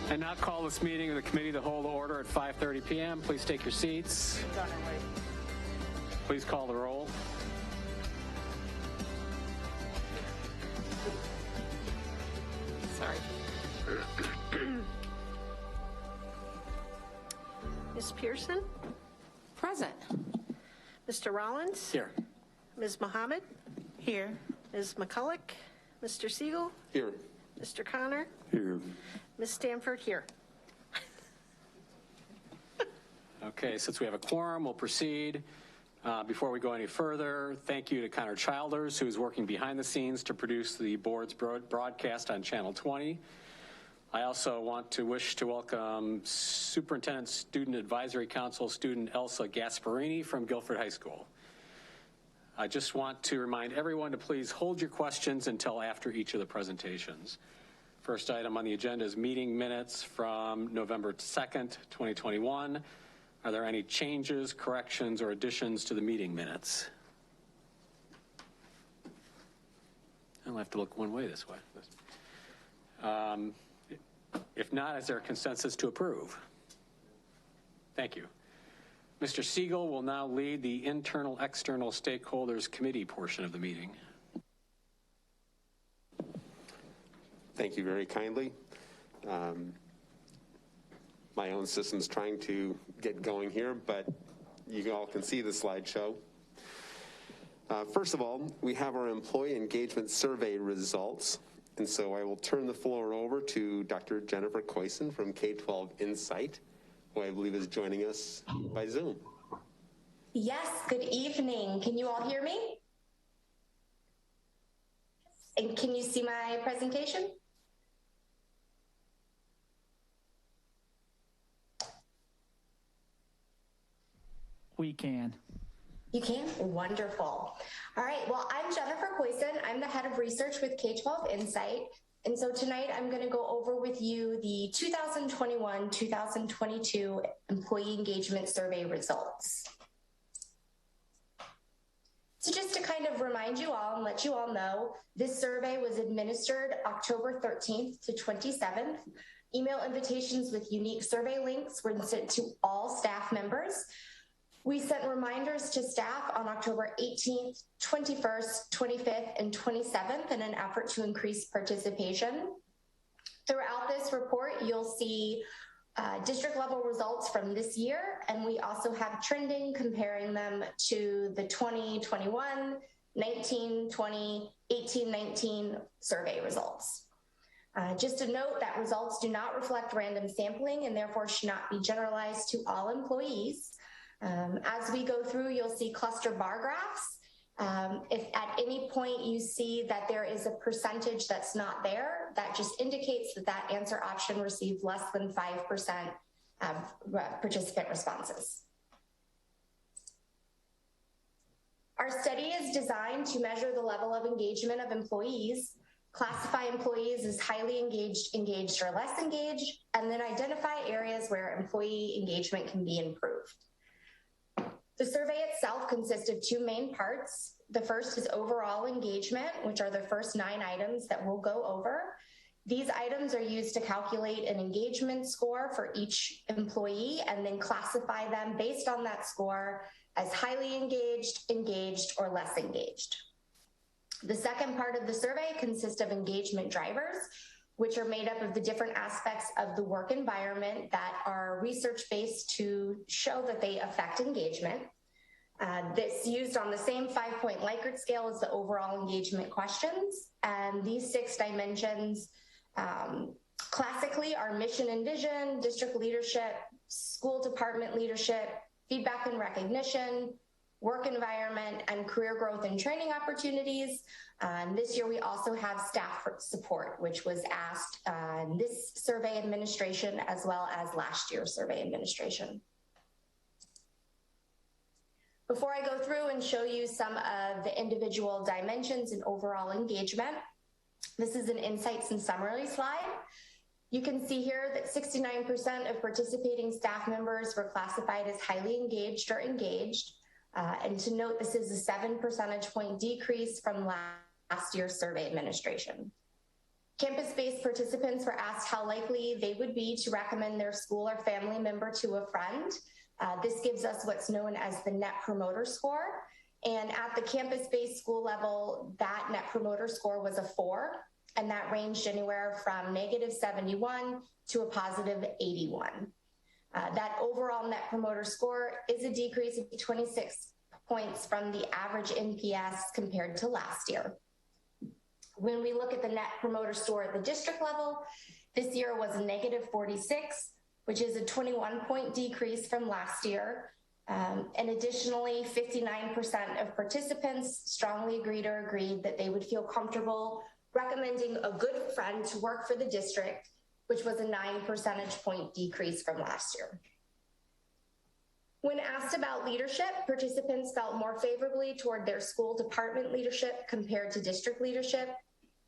And now call this meeting of the Committee of the Whole to order at 5:30 p.m. Please take your seats. Please call the roll. Sorry. Ms. Pearson? Present. Mr. Rollins? Here. Ms. Mohammed? Here. Ms. McCulloch? Mr. Siegel? Here. Mr. Connor? Here. Ms. Stanford? Here. Okay, since we have a quorum, we'll proceed. Before we go any further, thank you to Connor Childers, who is working behind the scenes to produce the board's broadcast on Channel 20. I also want to wish to welcome Superintendent Student Advisory Council student Elsa Gasparini from Guilford High School. I just want to remind everyone to please hold your questions until after each of the presentations. First item on the agenda is meeting minutes from November 2nd, 2021. Are there any changes, corrections, or additions to the meeting minutes? I'll have to look one way this way. If not, is there a consensus to approve? Thank you. Mr. Siegel will now lead the internal external stakeholders committee portion of the meeting. Thank you very kindly. My own system's trying to get going here, but you all can see the slideshow. First of all, we have our employee engagement survey results. And so I will turn the floor over to Dr. Jennifer Koysen from K-12 Insight, who I believe is joining us by Zoom. Yes, good evening. Can you all hear me? And can you see my presentation? We can. You can? Wonderful. All right, well, I'm Jennifer Koysen. I'm the head of research with K-12 Insight. And so tonight I'm gonna go over with you the 2021-2022 employee engagement survey results. So just to kind of remind you all and let you all know, this survey was administered October 13th to 27th. Email invitations with unique survey links were sent to all staff members. We sent reminders to staff on October 18th, 21st, 25th, and 27th in an effort to increase participation. Throughout this report, you'll see district level results from this year, and we also have trending comparing them to the 2021, 19, 20, 18, 19 survey results. Just a note that results do not reflect random sampling and therefore should not be generalized to all employees. As we go through, you'll see cluster bar graphs. If at any point you see that there is a percentage that's not there, that just indicates that that answer option received less than 5% of participant responses. Our study is designed to measure the level of engagement of employees, classify employees as highly engaged, engaged, or less engaged, and then identify areas where employee engagement can be improved. The survey itself consists of two main parts. The first is overall engagement, which are the first 9 items that we'll go over. These items are used to calculate an engagement score for each employee and then classify them based on that score as highly engaged, engaged, or less engaged. The second part of the survey consists of engagement drivers, which are made up of the different aspects of the work environment that are research-based to show that they affect engagement. This used on the same 5-point Likert scale as the overall engagement questions. And these 6 dimensions classically are mission and vision, district leadership, school department leadership, feedback and recognition, work environment, and career growth and training opportunities. This year we also have staff support, which was asked this survey administration as well as last year's survey administration. Before I go through and show you some of the individual dimensions and overall engagement, this is an insights and summary slide. You can see here that 69% of participating staff members were classified as highly engaged or engaged. And to note, this is a 7 percentage point decrease from last year's survey administration. Campus-based participants were asked how likely they would be to recommend their school or family member to a friend. This gives us what's known as the Net Promoter Score. And at the campus-based school level, that Net Promoter Score was a 4, and that ranged anywhere from -71 to a positive 81. That overall Net Promoter Score is a decrease of 26 points from the average NPS compared to last year. When we look at the Net Promoter Score at the district level, this year was a -46, which is a 21-point decrease from last year. And additionally, 59% of participants strongly agreed or agreed that they would feel comfortable recommending a good friend to work for the district, which was a 9 percentage point decrease from last year. When asked about leadership, participants felt more favorably toward their school department leadership compared to district leadership.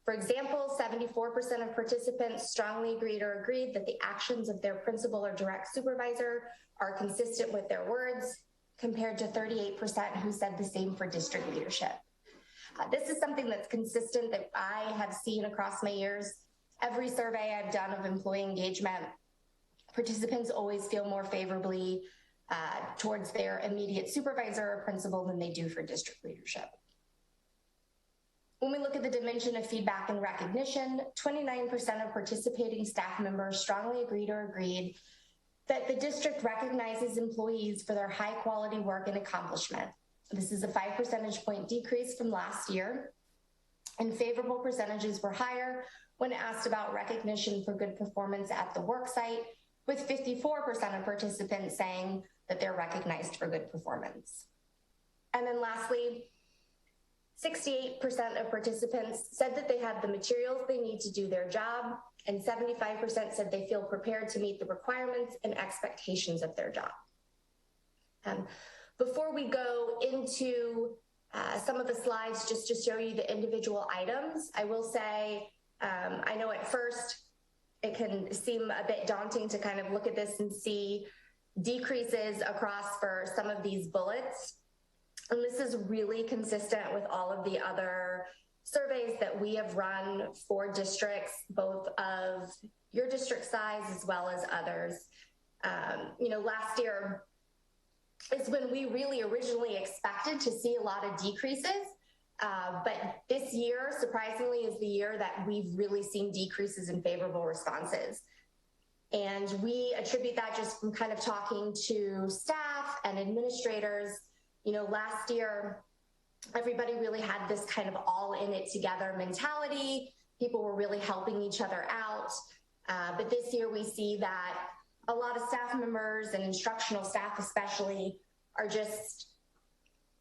For example, 74% of participants strongly agreed or agreed that the actions of their principal or direct supervisor are consistent with their words, compared to 38% who said the same for district leadership. This is something that's consistent that I have seen across my years. Every survey I've done of employee engagement, participants always feel more favorably towards their immediate supervisor or principal than they do for district leadership. When we look at the dimension of feedback and recognition, 29% of participating staff members strongly agreed or agreed that the district recognizes employees for their high quality work and accomplishment. This is a 5 percentage point decrease from last year, and favorable percentages were higher when asked about recognition for good performance at the work site, with 54% of participants saying that they're recognized for good performance. And then lastly, 68% of participants said that they have the materials they need to do their job, and 75% said they feel prepared to meet the requirements and expectations of their job. Before we go into some of the slides, just to show you the individual items, I will say, I know at first it can seem a bit daunting to kind of look at this and see decreases across for some of these bullets. And this is really consistent with all of the other surveys that we have run for districts, both of your district size as well as others. Last year is when we really originally expected to see a lot of decreases. But this year, surprisingly, is the year that we've really seen decreases in favorable responses. And we attribute that just from kind of talking to staff and administrators. Last year, everybody really had this kind of all in it together mentality. People were really helping each other out. But this year we see that a lot of staff members and instructional staff especially are just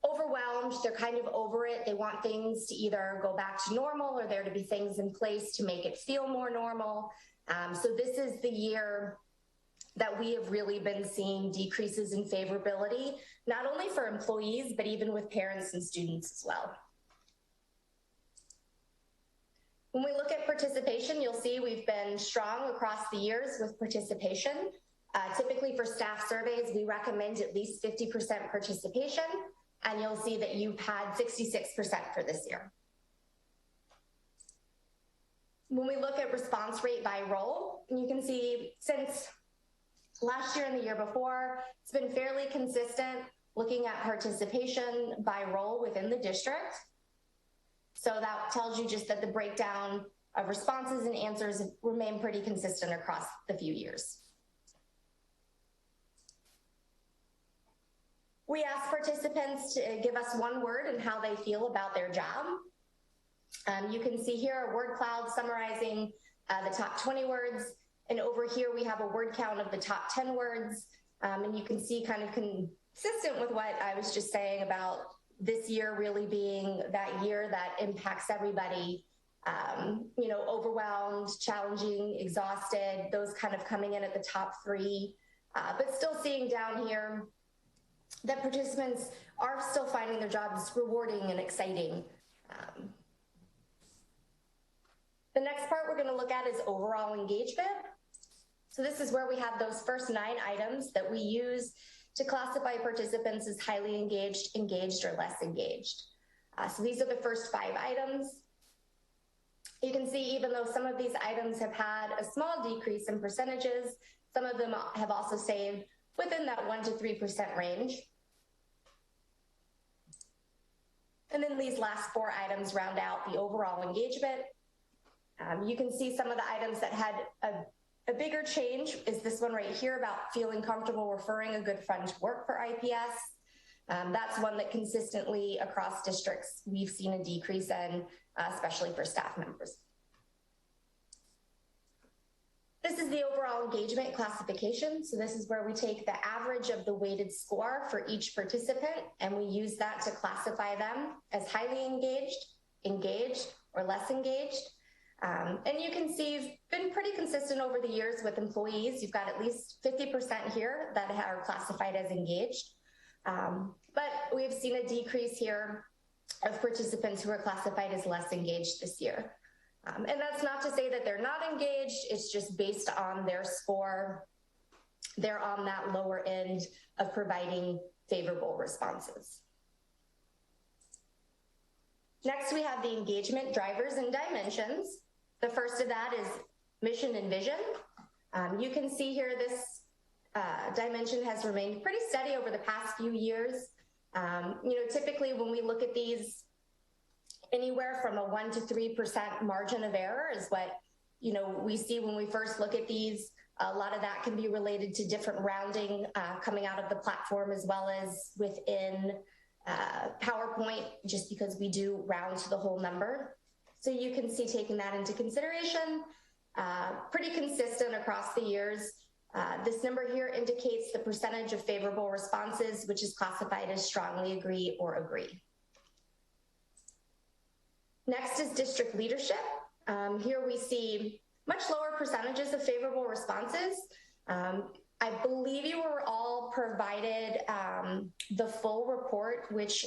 overwhelmed. They're kind of over it. They want things to either go back to normal or there to be things in place to make it feel more normal. So this is the year that we have really been seeing decreases in favorability, not only for employees, but even with parents and students as well. When we look at participation, you'll see we've been strong across the years with participation. Typically for staff surveys, we recommend at least 50% participation, and you'll see that you've had 66% for this year. When we look at response rate by role, you can see since last year and the year before, it's been fairly consistent looking at participation by role within the district. So that tells you just that the breakdown of responses and answers remain pretty consistent across the few years. We asked participants to give us one word and how they feel about their job. You can see here a word cloud summarizing the top 20 words. And over here, we have a word count of the top 10 words. And you can see kind of consistent with what I was just saying about this year really being that year that impacts everybody, overwhelmed, challenging, exhausted, those kind of coming in at the top 3. But still seeing down here that participants are still finding their jobs rewarding and exciting. The next part we're going to look at is overall engagement. So this is where we have those first 9 items that we use to classify participants as highly engaged, engaged, or less engaged. So these are the first 5 items. You can see even though some of these items have had a small decrease in percentages, some of them have also stayed within that 1% to 3% range. And then these last 4 items round out the overall engagement. You can see some of the items that had a bigger change is this one right here about feeling comfortable referring a good friend to work for IPS. That's one that consistently across districts we've seen a decrease in, especially for staff members. This is the overall engagement classification. So this is where we take the average of the weighted score for each participant, and we use that to classify them as highly engaged, engaged, or less engaged. And you can see you've been pretty consistent over the years with employees. You've got at least 50% here that are classified as engaged. But we've seen a decrease here of participants who are classified as less engaged this year. And that's not to say that they're not engaged, it's just based on their score. They're on that lower end of providing favorable responses. Next, we have the engagement drivers and dimensions. The first of that is mission and vision. You can see here this dimension has remained pretty steady over the past few years. Typically when we look at these, anywhere from a 1% to 3% margin of error is what we see when we first look at these. A lot of that can be related to different rounding coming out of the platform, as well as within PowerPoint, just because we do round to the whole number. So you can see, taking that into consideration, pretty consistent across the years. This number here indicates the percentage of favorable responses, which is classified as strongly agree or agree. Next is district leadership. Here we see much lower percentages of favorable responses. I believe you were all provided the full report, which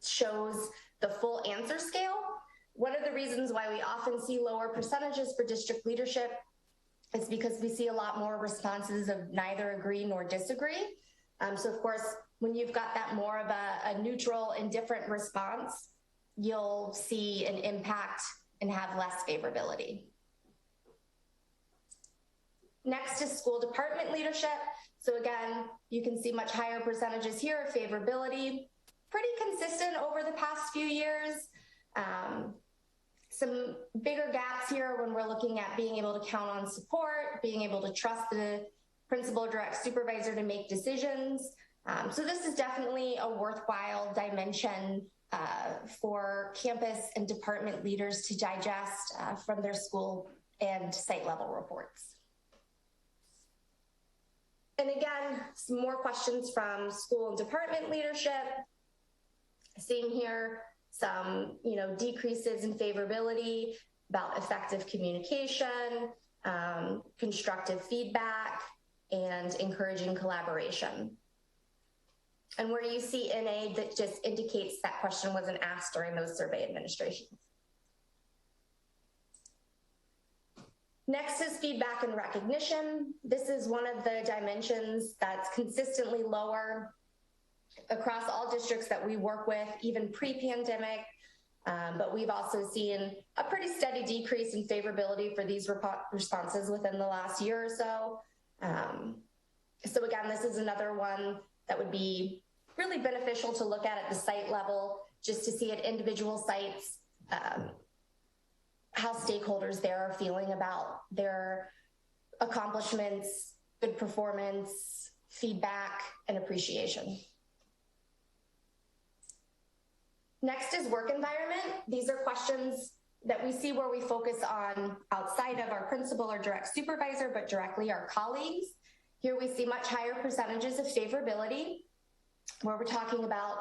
shows the full answer scale. One of the reasons why we often see lower percentages for district leadership is because we see a lot more responses of neither agree nor disagree. So of course, when you've got that more of a neutral, indifferent response, you'll see an impact and have less favorability. Next is school department leadership. So again, you can see much higher percentages here of favorability, pretty consistent over the past few years. Some bigger gaps here when we're looking at being able to count on support, being able to trust the principal or direct supervisor to make decisions. So this is definitely a worthwhile dimension for campus and department leaders to digest from their school and site level reports. And again, some more questions from school and department leadership. Seeing here some decreases in favorability about effective communication, constructive feedback, and encouraging collaboration. And where you see NA, that just indicates that question wasn't asked during those survey administrations. Next is feedback and recognition. This is one of the dimensions that's consistently lower across all districts that we work with, even pre-pandemic. But we've also seen a pretty steady decrease in favorability for these responses within the last year or so. So again, this is another one that would be really beneficial to look at the site level, just to see at individual sites how stakeholders there are feeling about their accomplishments, good performance, feedback, and appreciation. Next is work environment. These are questions that we see where we focus on outside of our principal or direct supervisor, but directly our colleagues. Here we see much higher percentages of favorability, where we're talking about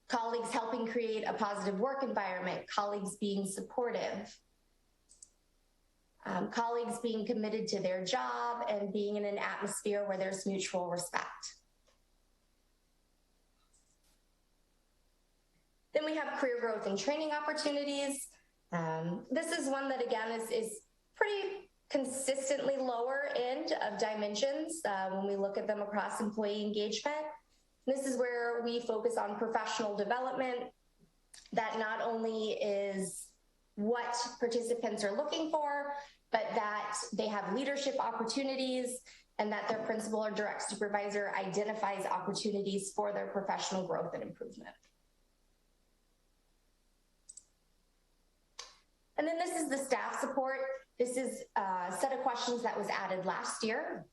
colleagues helping create a positive work environment, colleagues being supportive, colleagues being committed to their job and being in an atmosphere where there's mutual respect. Then we have career growth and training opportunities. This is one that, again, is pretty consistently lower end of dimensions when we look at them across employee engagement. This is where we focus on professional development that not only is what participants are looking for, but that they have leadership opportunities and that their principal or direct supervisor identifies opportunities for their professional growth and improvement. And then this is the staff support. This is a set of questions that was added last year.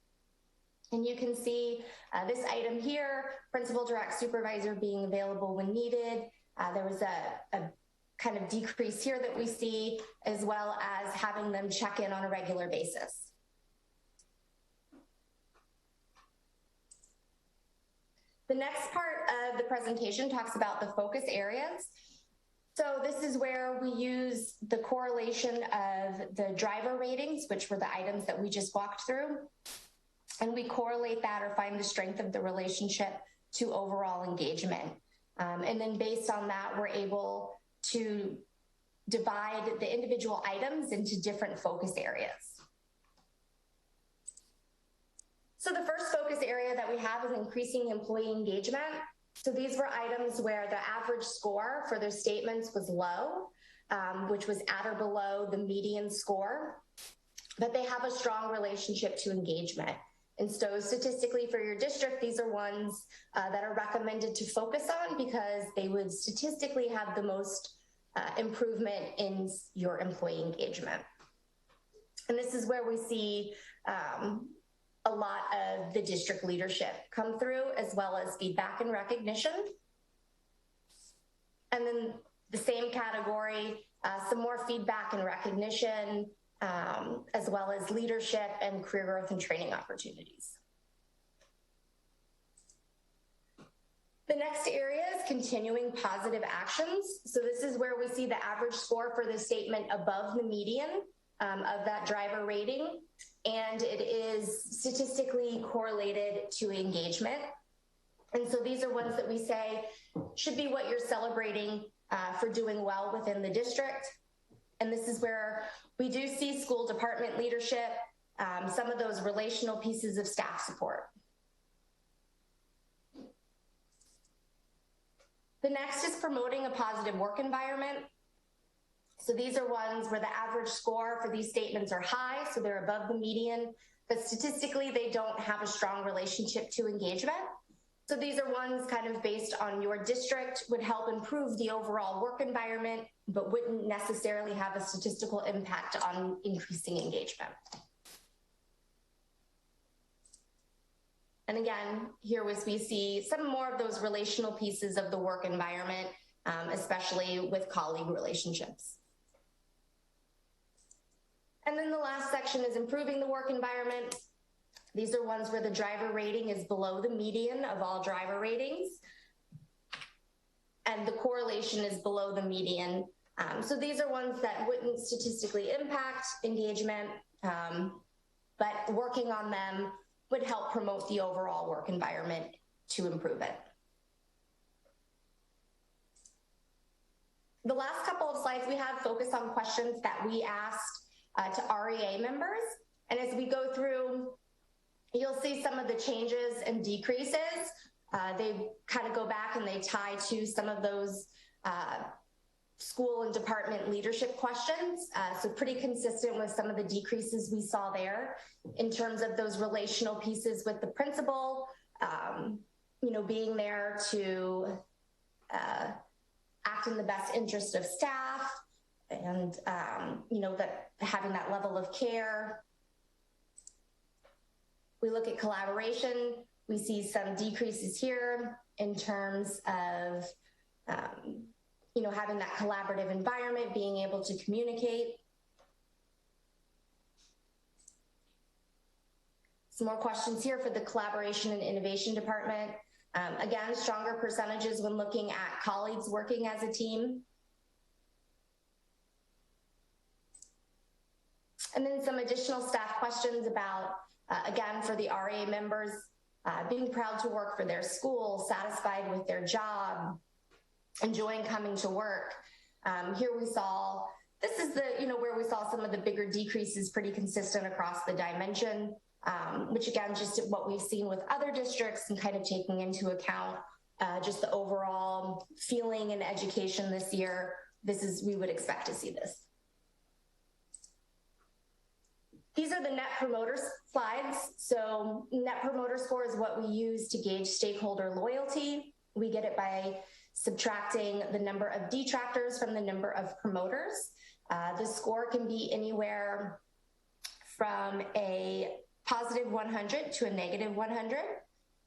And you can see this item here, principal direct supervisor being available when needed. There was a kind of decrease here that we see, as well as having them check in on a regular basis. The next part of the presentation talks about the focus areas. So this is where we use the correlation of the driver ratings, which were the items that we just walked through, and we correlate that or find the strength of the relationship to overall engagement. And then based on that, we're able to divide the individual items into different focus areas. So the first focus area that we have is increasing employee engagement. So these were items where the average score for their statements was low, which was at or below the median score, but they have a strong relationship to engagement. And so statistically for your district, these are ones that are recommended to focus on because they would statistically have the most improvement in your employee engagement. And this is where we see a lot of the district leadership come through, as well as feedback and recognition. And then the same category, some more feedback and recognition, as well as leadership and career growth and training opportunities. The next area is continuing positive actions. So this is where we see the average score for the statement above the median of that driver rating, and it is statistically correlated to engagement. And so these are ones that we say should be what you're celebrating for doing well within the district. And this is where we do see school department leadership, some of those relational pieces of staff support. The next is promoting a positive work environment. So these are ones where the average score for these statements are high, so they're above the median, but statistically they don't have a strong relationship to engagement. So these are ones kind of based on your district, would help improve the overall work environment, but wouldn't necessarily have a statistical impact on increasing engagement. And again, here we see some more of those relational pieces of the work environment, especially with colleague relationships. And then the last section is improving the work environment. These are ones where the driver rating is below the median of all driver ratings, and the correlation is below the median. So these are ones that wouldn't statistically impact engagement, but working on them would help promote the overall work environment to improve it. The last couple of slides we have focus on questions that we asked to REA members. And as we go through, you'll see some of the changes and decreases. They kind of go back and they tie to some of those school and department leadership questions. So pretty consistent with some of the decreases we saw there in terms of those relational pieces with the principal, being there to act in the best interest of staff and, that having that level of care. We look at collaboration. We see some decreases here in terms of, having that collaborative environment, being able to communicate. Some more questions here for the collaboration and innovation department. Again, stronger percentages when looking at colleagues working as a team. And then some additional staff questions about, again, for the RA members, being proud to work for their school, satisfied with their job, enjoying coming to work. Here we saw, this is the, where we saw some of the bigger decreases pretty consistent across the dimension, which again, just what we've seen with other districts and kind of taking into account just the overall feeling and education this year. We would expect to see this. These are the Net Promoter slides. So Net Promoter Score is what we use to gauge stakeholder loyalty. We get it by subtracting the number of detractors from the number of promoters. The score can be anywhere from a positive 100 to a negative 100.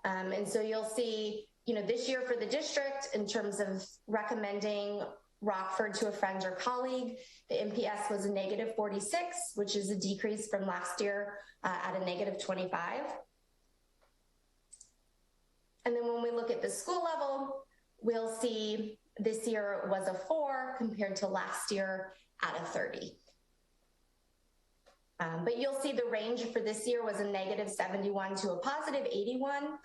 And so you'll see, this year for the district, in terms of recommending Rockford to a friend or colleague, the NPS was a negative 46, which is a decrease from last year at a negative 25. And then when we look at the school level, we'll see this year was a 4 compared to last year at a 30. But you'll see the range for this year was a negative 71 to a positive 81,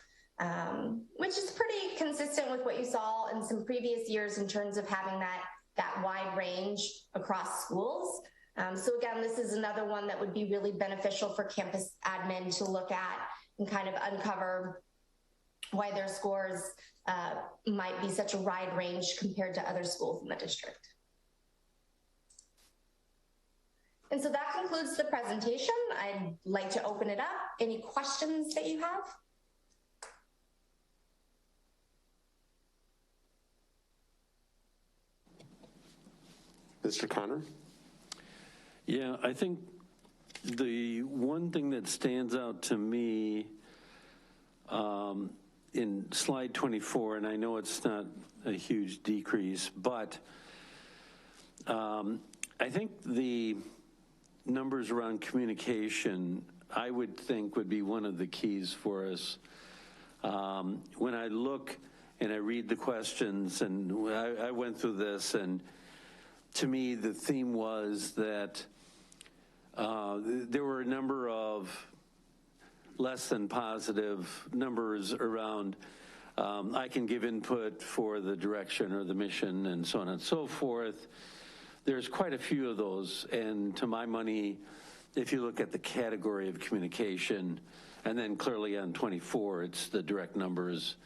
which is pretty consistent with what you saw in some previous years in terms of having that wide range across schools. So again, this is another one that would be really beneficial for campus admin to look at and kind of uncover why their scores might be such a wide range compared to other schools in the district. And so that concludes the presentation. I'd like to open it up. Any questions that you have? Mr. Connor? Yeah, I think the one thing that stands out to me in slide 24, and I know it's not a huge decrease, but I think the numbers around communication, I would think, would be one of the keys for us. When I look and I read the questions, and I went through this, and to me, the theme was that there were a number of less than positive numbers around I can give input for the direction or the mission and so on and so forth. There's quite a few of those, and to my money, if you look at the category of communication, and then clearly on 24, it's the direct numbers.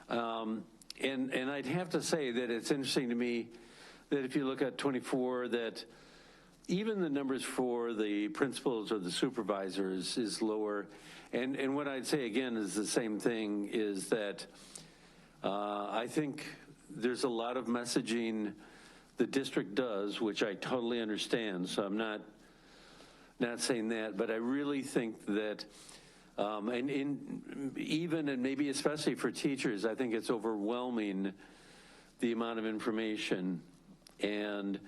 And I'd have to say that it's interesting to me that if you look at 24, that even the numbers for the principals or the supervisors is lower. And what I'd say again is the same thing, is that I think there's a lot of messaging the district does, which I totally understand, so I'm not saying that, but I really think that, even and maybe especially for teachers, I think it's overwhelming the amount of information. And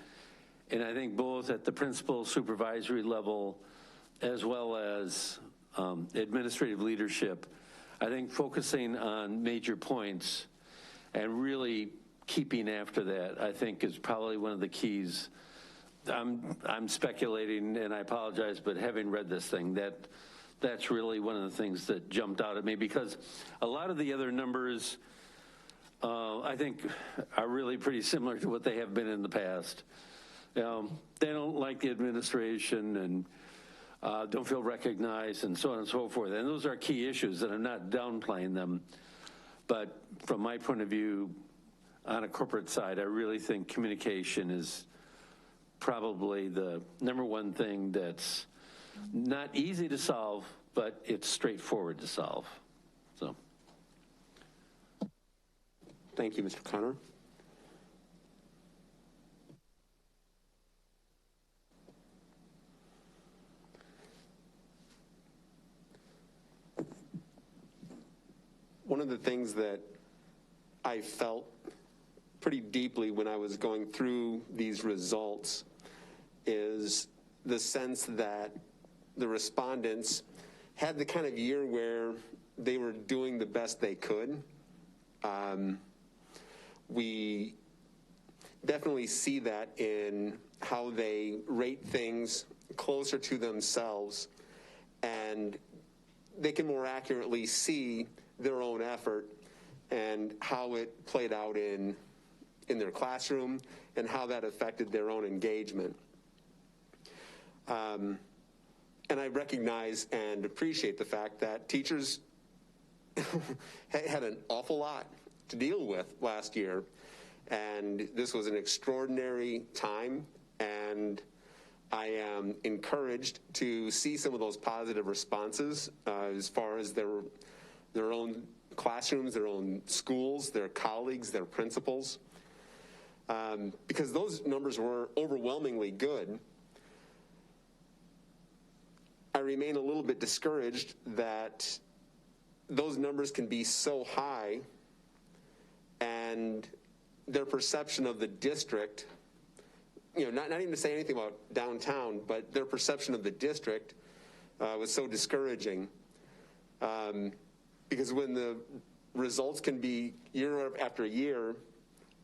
I think both at the principal supervisory level as well as administrative leadership, I think focusing on major points and really keeping after that, I think, is probably one of the keys. I'm speculating, and I apologize, but having read this thing, that's really one of the things that jumped out at me, because a lot of the other numbers I think are really pretty similar to what they have been in the past. They don't like the administration and don't feel recognized and so on and so forth. And those are key issues, and I'm not downplaying them. But from my point of view, on a corporate side, I really think communication is probably the number one thing that's not easy to solve, but it's straightforward to solve. So. Thank you, Mr. Connor. One of the things that I felt pretty deeply when I was going through these results is the sense that the respondents had the kind of year where they were doing the best they could. We definitely see that in how they rate things closer to themselves, and they can more accurately see their own effort and how it played out in their classroom and how that affected their own engagement. And I recognize and appreciate the fact that teachers had an awful lot to deal with last year, and this was an extraordinary time, and I am encouraged to see some of those positive responses as far as their own classrooms, their own schools, their colleagues, their principals, because those numbers were overwhelmingly good. I remain a little bit discouraged that those numbers can be so high and their perception of the district, not even to say anything about downtown, but their perception of the district was so discouraging. Because when the results can be year after year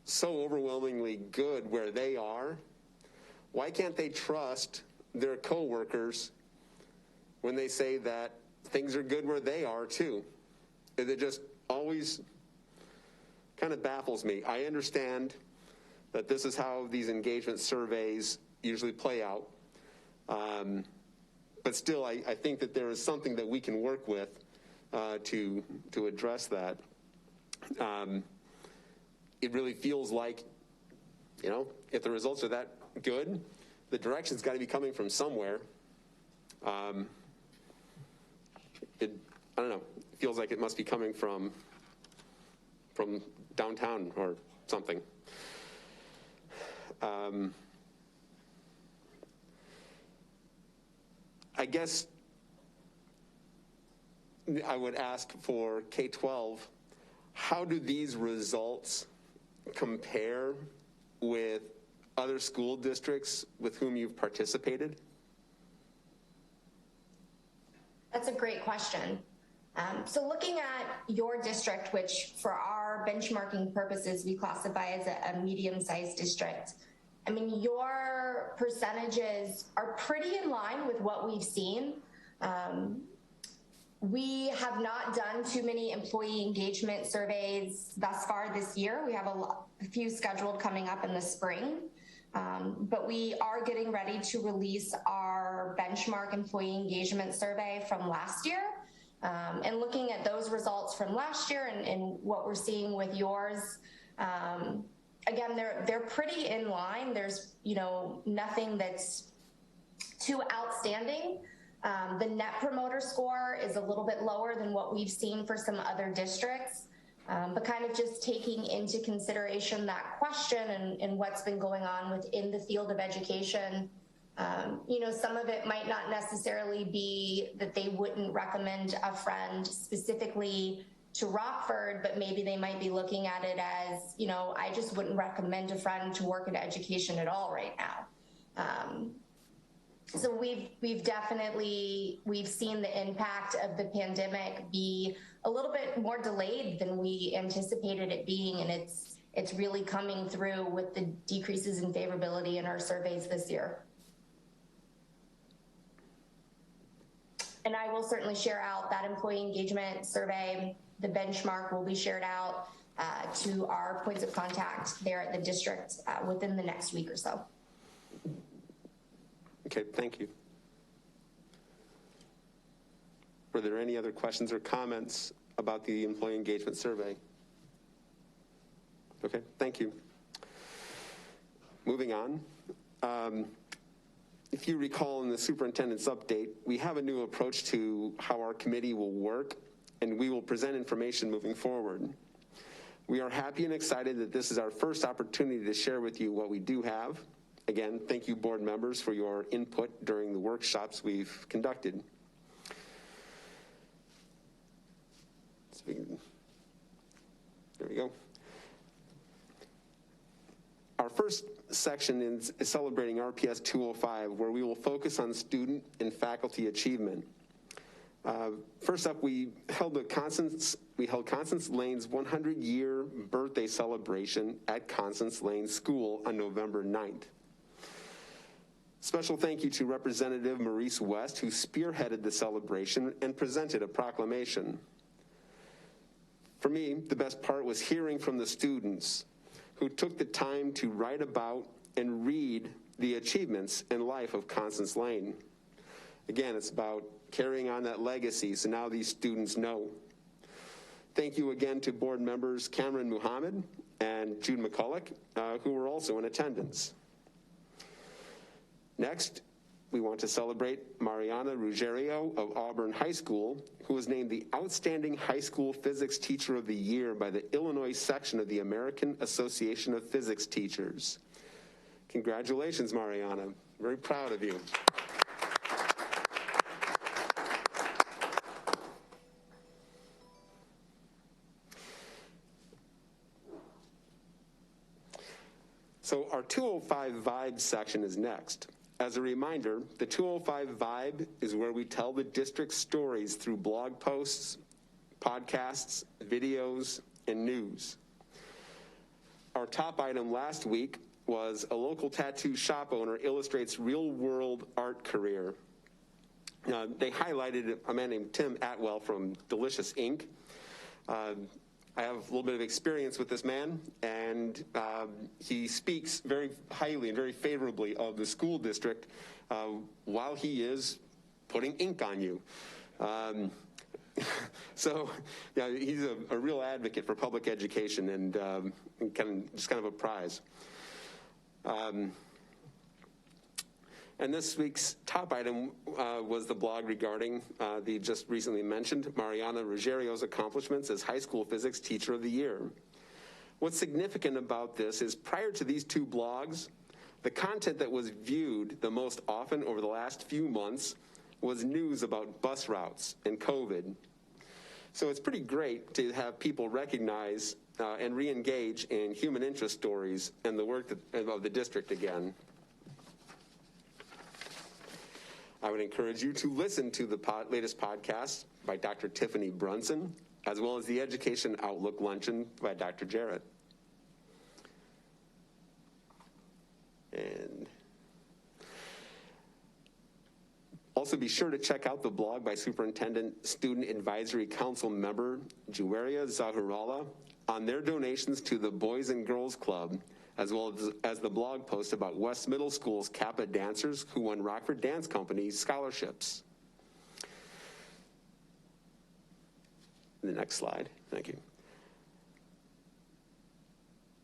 so overwhelmingly good where they are, why can't they trust their coworkers when they say that things are good where they are too? It just always kind of baffles me. I understand that this is how these engagement surveys usually play out. But still, I think that there is something that we can work with to address that. It really feels like, if the results are that good, the direction's got to be coming from somewhere. I don't know, it feels like it must be coming from downtown or something. I guess I would ask for K-12, how do these results compare with other school districts with whom you've participated? That's a great question. So looking at your district, which for our benchmarking purposes, we classify as a medium-sized district, I mean, your percentages are pretty in line with what we've seen. We have not done too many employee engagement surveys thus far this year. We have a few scheduled coming up in the spring. But we are getting ready to release our benchmark employee engagement survey from last year. And looking at those results from last year and what we're seeing with yours, again, they're pretty in line. There's, nothing that's too outstanding. The net promoter score is a little bit lower than what we've seen for some other districts. But kind of just taking into consideration that question and what's been going on within the field of education, some of it might not necessarily be that they wouldn't recommend a friend specifically to Rockford, but maybe they might be looking at it as, I just wouldn't recommend a friend to work in education at all right now. So we've definitely seen the impact of the pandemic be a little bit more delayed than we anticipated it being, and it's really coming through with the decreases in favorability in our surveys this year. And I will certainly share out that employee engagement survey. The benchmark will be shared out to our points of contact there at the district within the next week or so. Okay, thank you. Were there any other questions or comments about the employee engagement survey? Okay, thank you. Moving on. If you recall in the superintendent's update, we have a new approach to how our committee will work, and we will present information moving forward. We are happy and excited that this is our first opportunity to share with you what we do have. Again, thank you, board members, for your input during the workshops we've conducted. There we go. Our first section is celebrating RPS 205, where we will focus on student and faculty achievement. First up, we held Constance Lane's 100-year birthday celebration at Constance Lane School on November 9th. Special thank you to Representative Maurice West, who spearheaded the celebration and presented a proclamation. For me, the best part was hearing from the students who took the time to write about and read the achievements and life of Constance Lane. Again, it's about carrying on that legacy, so now these students know. Thank you again to board members Cameron Muhammad and Jude McCulloch, who were also in attendance. Next, we want to celebrate Mariana Ruggiero of Auburn High School, who was named the Outstanding High School Physics Teacher of the Year by the Illinois section of the American Association of Physics Teachers. Congratulations, Mariana. Very proud of you. So our 205 Vibe section is next. As a reminder, the 205 Vibe is where we tell the district's stories through blog posts, podcasts, videos, and news. Our top item last week was a local tattoo shop owner illustrates real-world art career. They highlighted a man named Tim Atwell from Delicious Ink. I have a little bit of experience with this man, and he speaks very highly and very favorably of the school district while he is putting ink on you. So, yeah, he's a real advocate for public education and just kind of a prize. And this week's top item was the blog regarding the just recently mentioned Mariana Ruggiero's accomplishments as High School Physics Teacher of the Year. What's significant about this is prior to these two blogs, the content that was viewed the most often over the last few months was news about bus routes and COVID. So it's pretty great to have people recognize and re-engage in human interest stories and the work of the district again. I would encourage you to listen to the latest podcast by Dr. Tiffany Brunson, as well as the Education Outlook Luncheon by Dr. Jarrett. And also be sure to check out the blog by Superintendent Student Advisory Council member Juwaria Zahurallah on their donations to the Boys and Girls Club, as well as the blog post about West Middle School's Kappa dancers who won Rockford Dance Company's scholarships. The next slide, thank you.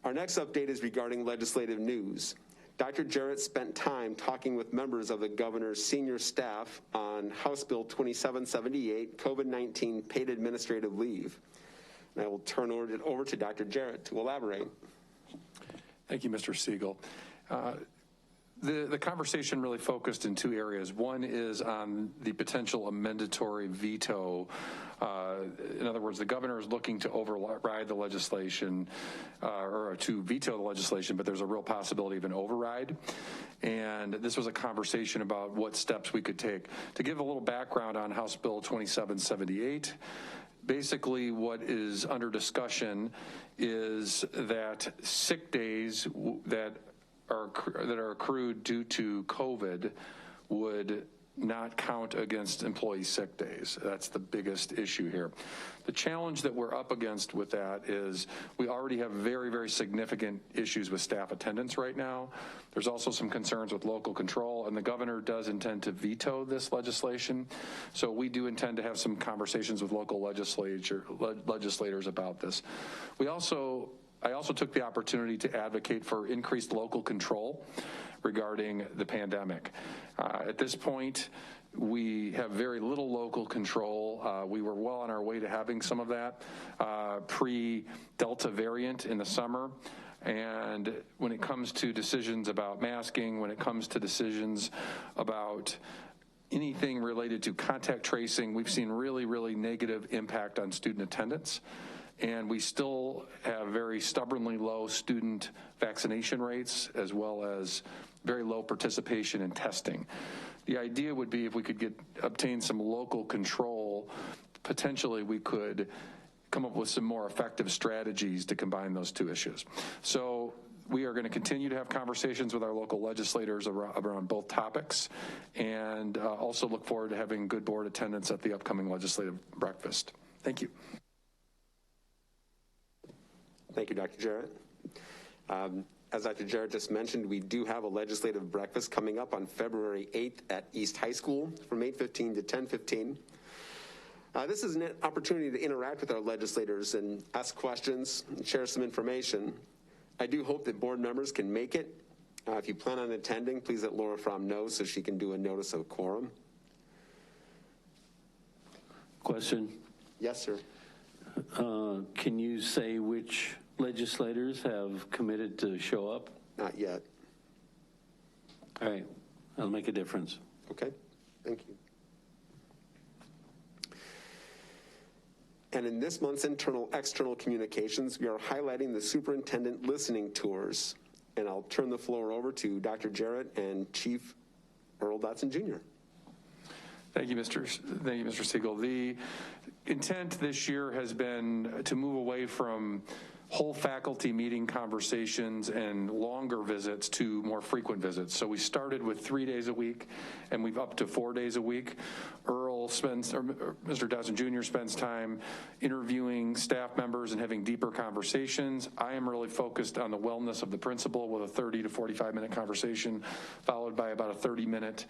Our next update is regarding legislative news. Dr. Jarrett spent time talking with members of the governor's senior staff on House Bill 2778, COVID-19 paid administrative leave. And I will turn it over to Dr. Jarrett to elaborate. Thank you, Mr. Siegel. The conversation really focused in two areas. One is on the potential mandatory veto. In other words, the governor is looking to override the legislation or to veto the legislation, but there's a real possibility of an override. And this was a conversation about what steps we could take. To give a little background on House Bill 2778, basically what is under discussion is that sick days that are accrued due to COVID would not count against employee sick days. That's the biggest issue here. The challenge that we're up against with that is we already have very, very significant issues with staff attendance right now. There's also some concerns with local control, and the governor does intend to veto this legislation. So we do intend to have some conversations with local legislators about this. I also took the opportunity to advocate for increased local control regarding the pandemic. At this point, we have very little local control. We were well on our way to having some of that pre-Delta variant in the summer. And when it comes to decisions about masking, when it comes to decisions about anything related to contact tracing, we've seen really, really negative impact on student attendance. And we still have very stubbornly low student vaccination rates, as well as very low participation in testing. The idea would be if we could obtain some local control, potentially we could come up with some more effective strategies to combine those two issues. So we are going to continue to have conversations with our local legislators around both topics, and also look forward to having good board attendance at the upcoming legislative breakfast. Thank you. Thank you, Dr. Jarrett. As Dr. Jarrett just mentioned, we do have a legislative breakfast coming up on February 8th at East High School from 8:15 to 10:15. This is an opportunity to interact with our legislators and ask questions and share some information. I do hope that board members can make it. If you plan on attending, please let Laura Fromm know so she can do a notice of quorum. Question. Yes, sir. Can you say which legislators have committed to show up? Not yet. All right, that'll make a difference. Okay, thank you. And in this month's external communications, we are highlighting the superintendent listening tours. And I'll turn the floor over to Dr. Jarrett and Chief Earl Dotson Jr. Thank you, Mr. Siegel. The intent this year has been to move away from whole faculty meeting conversations and longer visits to more frequent visits. So we started with 3 days a week, and we've up to 4 days a week. Mr. Dotson Jr. spends time interviewing staff members and having deeper conversations. I am really focused on the wellness of the principal with a 30 to 45 minute conversation, followed by about a 30-minute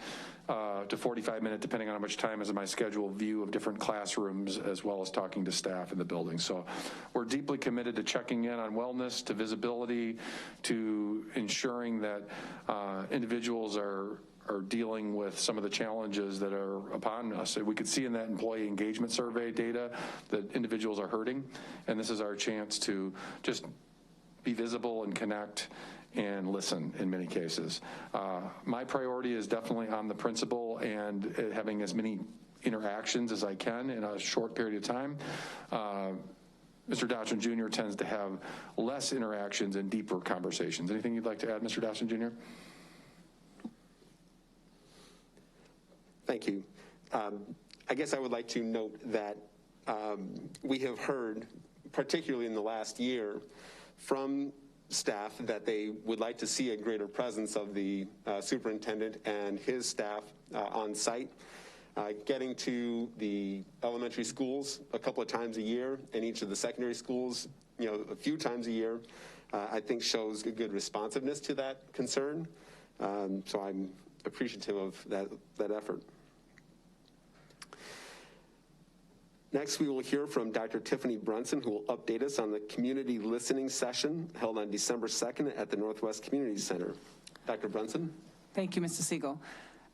to 45-minute, depending on how much time is in my schedule, view of different classrooms, as well as talking to staff in the building. So we're deeply committed to checking in on wellness, to visibility, to ensuring that individuals are dealing with some of the challenges that are upon us. We could see in that employee engagement survey data that individuals are hurting, and this is our chance to just be visible and connect and listen in many cases. My priority is definitely on the principal and having as many interactions as I can in a short period of time. Mr. Dotson Jr. tends to have less interactions and deeper conversations. Anything you'd like to add, Mr. Dotson Jr.? Thank you. I guess I would like to note that we have heard, particularly in the last year, from staff that they would like to see a greater presence of the superintendent and his staff on site. Getting to the elementary schools a couple of times a year and each of the secondary schools, a few times a year, I think shows a good responsiveness to that concern. So I'm appreciative of that effort. Next, we will hear from Dr. Tiffany Brunson, who will update us on the community listening session held on December 2nd at the Northwest Community Center. Dr. Brunson. Thank you, Mr. Siegel.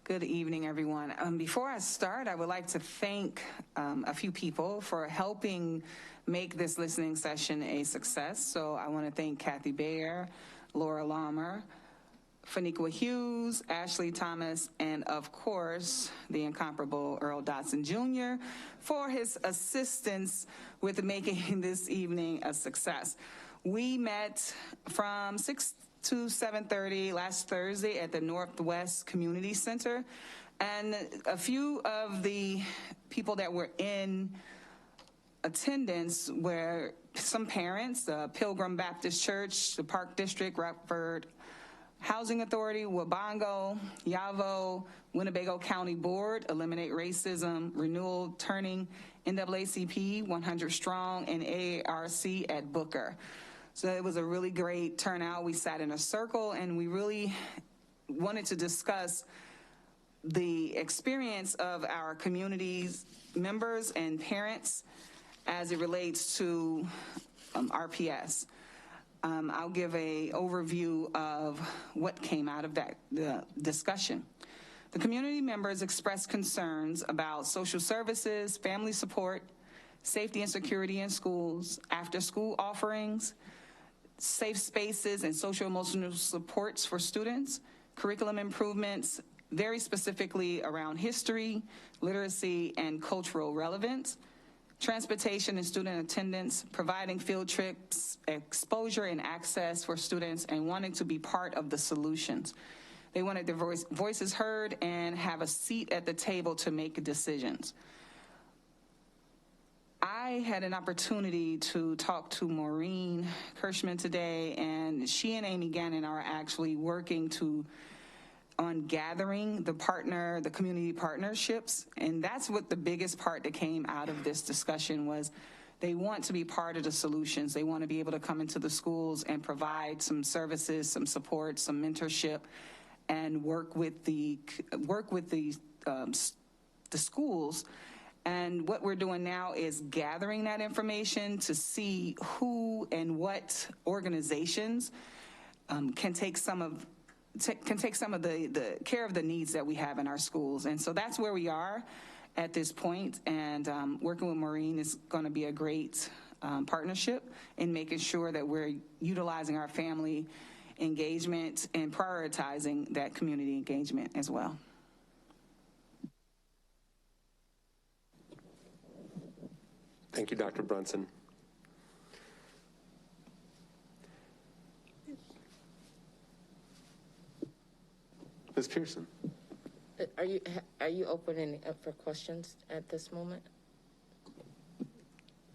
Good evening, everyone. Before I start, I would like to thank a few people for helping make this listening session a success. So I want to thank Kathy Baer, Laura Laumer, Faniqua Hughes, Ashley Thomas, and of course, the incomparable Earl Dotson Jr. for his assistance with making this evening a success. We met from 6 to 7:30 last Thursday at the Northwest Community Center, and a few of the people that were in attendance were some parents, the Pilgrim Baptist Church, the Park District, Rockford Housing Authority, Wabongo, Yavo, Winnebago County Board, Eliminate Racism, Renewal Turning, NAACP, 100 Strong, and AARC at Booker. So it was a really great turnout. We sat in a circle and we really wanted to discuss the experience of our community's members and parents as it relates to RPS. I'll give an overview of what came out of the discussion. The community members expressed concerns about social services, family support, safety and security in schools, after-school offerings, safe spaces and social-emotional supports for students, curriculum improvements, very specifically around history, literacy, and cultural relevance, transportation and student attendance, providing field trips, exposure and access for students, and wanting to be part of the solutions. They wanted their voices heard and have a seat at the table to make decisions. I had an opportunity to talk to Maureen Kirschman today, and she and Amy Gannon are actually working on gathering the community partnerships. And that's what the biggest part that came out of this discussion was. They want to be part of the solutions. They want to be able to come into the schools and provide some services, some support, some mentorship, and work with the schools. And what we're doing now is gathering that information to see who and what organizations can take some of can take some of the care of the needs that we have in our schools. And so that's where we are at this point. And working with Maureen is going to be a great partnership in making sure that we're utilizing our family engagement and prioritizing that community engagement as well. Thank you, Dr. Brunson. Ms. Pearson. Are you opening up for questions at this moment?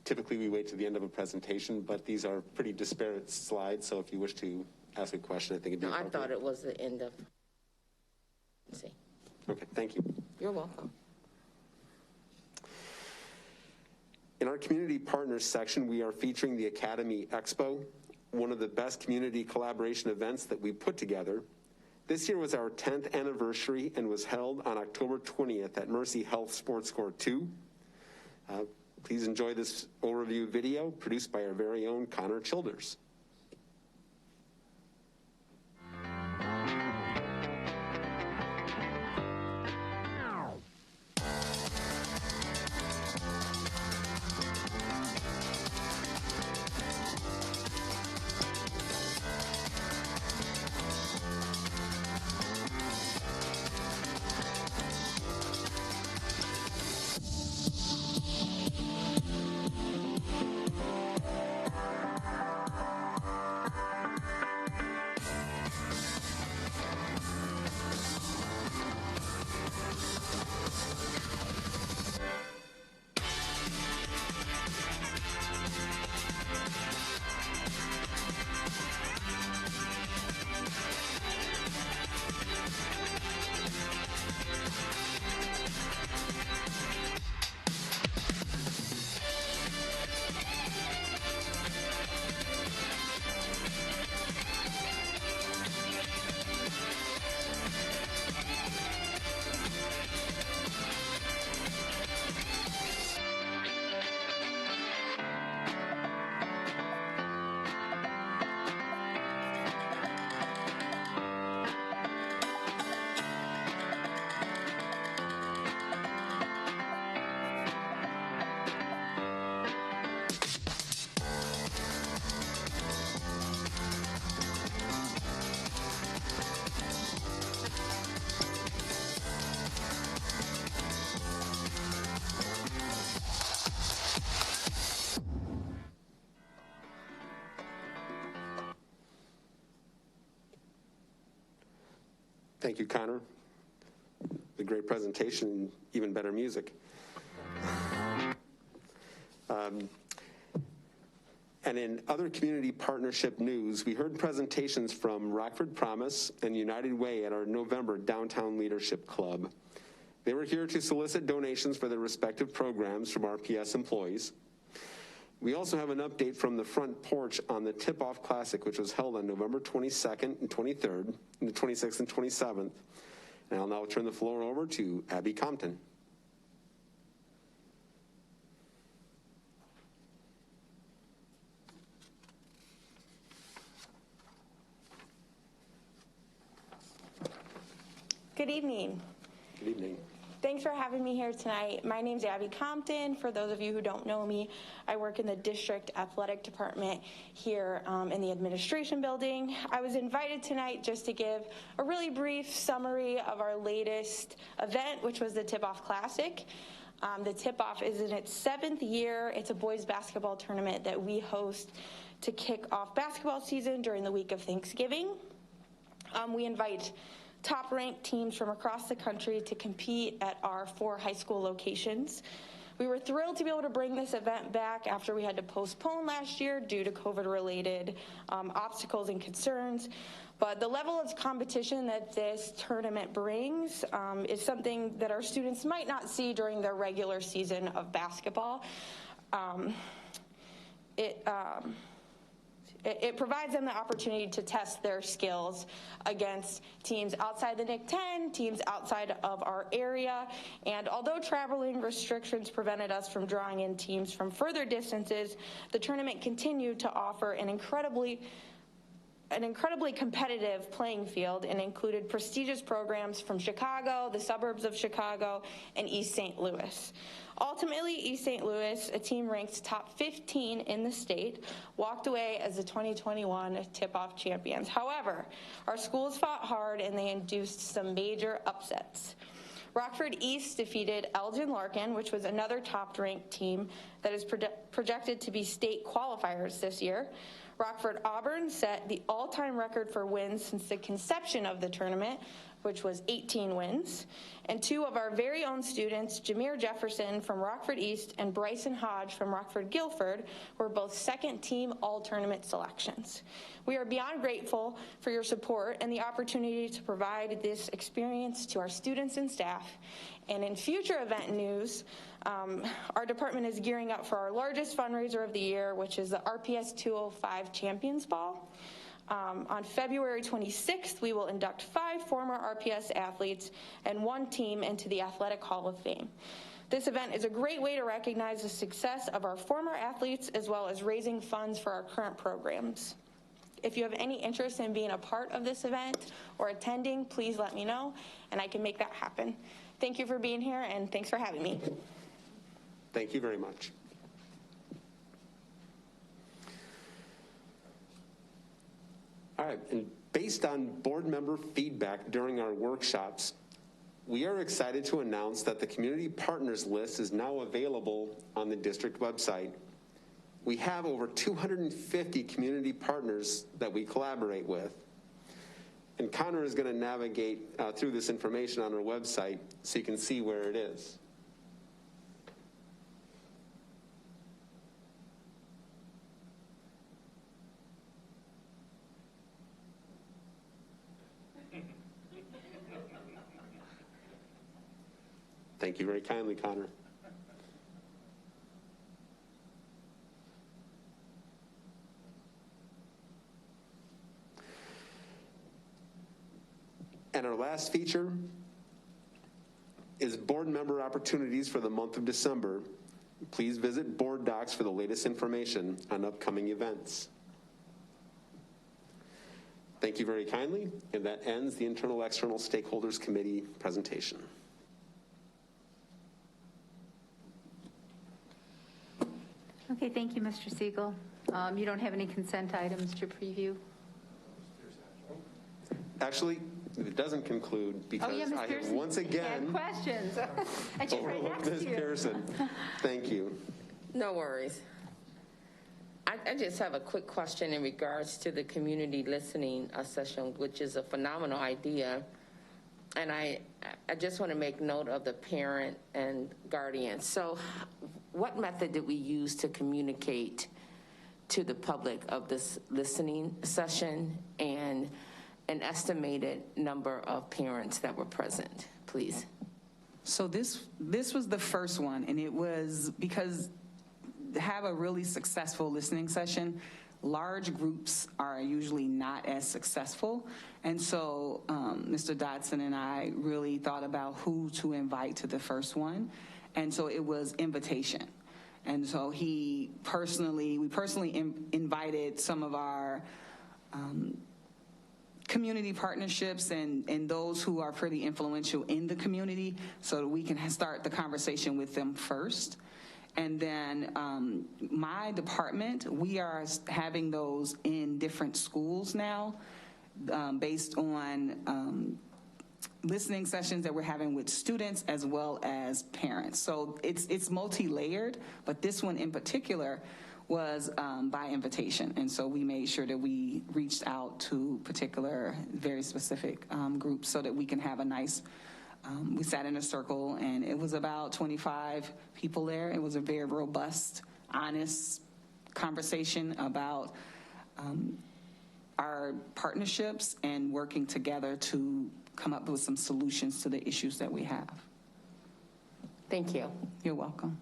Typically, we wait to the end of a presentation, but these are pretty disparate slides, so if you wish to ask a question, I think it'd be appropriate. I thought it was the end of. Let's see. Okay, thank you. You're welcome. In our community partners section, we are featuring the Academy Expo, one of the best community collaboration events that we put together. This year was our 10th anniversary and was held on October 20th at Mercy Health Sports Court 2. Please enjoy this overview video produced by our very own Connor Childers. Thank you, Connor. A great presentation and even better music. And in other community partnership news, we heard presentations from Rockford Promise and United Way at our November Downtown Leadership Club. They were here to solicit donations for their respective programs from RPS employees. We also have an update from the front porch on the Tip-Off Classic, which was held on November 22nd and 23rd, and the 26th and 27th. And I'll now turn the floor over to Abby Compton. Good evening. Good evening. Thanks for having me here tonight. My name's Abby Compton. For those of you who don't know me, I work in the district athletic department here in the administration building. I was invited tonight just to give a really brief summary of our latest event, which was the Tip-Off Classic. The Tip-Off is in its 7th year. It's a boys basketball tournament that we host to kick off basketball season during the week of Thanksgiving. We invite top-ranked teams from across the country to compete at our 4 high school locations. We were thrilled to be able to bring this event back after we had to postpone last year due to COVID-related obstacles and concerns. But the level of competition that this tournament brings is something that our students might not see during their regular season of basketball. It provides them the opportunity to test their skills against teams outside the NIC 10, teams outside of our area. And although traveling restrictions prevented us from drawing in teams from further distances, the tournament continued to offer an incredibly an incredibly competitive playing field and included prestigious programs from Chicago, the suburbs of Chicago, and East St. Louis. Ultimately, East St. Louis, a team ranked top 15 in the state, walked away as the 2021 tip-off champions. However, our schools fought hard and they induced some major upsets. Rockford East defeated Elgin Larkin, which was another top-ranked team that is projected to be state qualifiers this year. Rockford Auburn set the all-time record for wins since the conception of the tournament, which was 18 wins. And two of our very own students, Jameer Jefferson from Rockford East and Bryson Hodge from Rockford Guilford, were both second-team all-tournament selections. We are beyond grateful for your support and the opportunity to provide this experience to our students and staff. And in future event news, our department is gearing up for our largest fundraiser of the year, which is the RPS 205 Champions Ball. On February 26th, we will induct 5 former RPS athletes and 1 team into the Athletic Hall of Fame. This event is a great way to recognize the success of our former athletes as well as raising funds for our current programs. If you have any interest in being a part of this event or attending, please let me know and I can make that happen. Thank you for being here and thanks for having me. Thank you very much. All right, and based on board member feedback during our workshops, we are excited to announce that the community partners list is now available on the district website. We have over 250 community partners that we collaborate with. And Connor is going to navigate through this information on our website so you can see where it is. Thank you very kindly, Connor. And our last feature is board member opportunities for the month of December. Please visit Board Docs for the latest information on upcoming events. Thank you very kindly, and that ends the Internal External Stakeholders Committee presentation. Okay, thank you, Mr. Siegel. You don't have any consent items to preview? Actually, it doesn't conclude because I have once again questions. I just right next Ms. to you. Pearson. Thank you. No worries. I just have a quick question in regards to the community listening session, which is a phenomenal idea. And I just want to make note of the parent and guardian. So what method did we use to communicate to the public of this listening session and an estimated number of parents that were present, please? So this was the first one, and it was because to have a really successful listening session, large groups are usually not as successful. And so Mr. Dodson and I really thought about who to invite to the first one. And so it was invitation. And so we personally invited some of our community partnerships and those who are pretty influential in the community so that we can start the conversation with them first. And then my department, we are having those in different schools now based on listening sessions that we're having with students as well as parents. So it's multi-layered, but this one in particular was by invitation. And so we made sure that we reached out to particular, very specific groups so that we can have a nice, we sat in a circle and it was about 25 people there. It was a very robust, honest conversation about our partnerships and working together to come up with some solutions to the issues that we have. Thank you. You're welcome.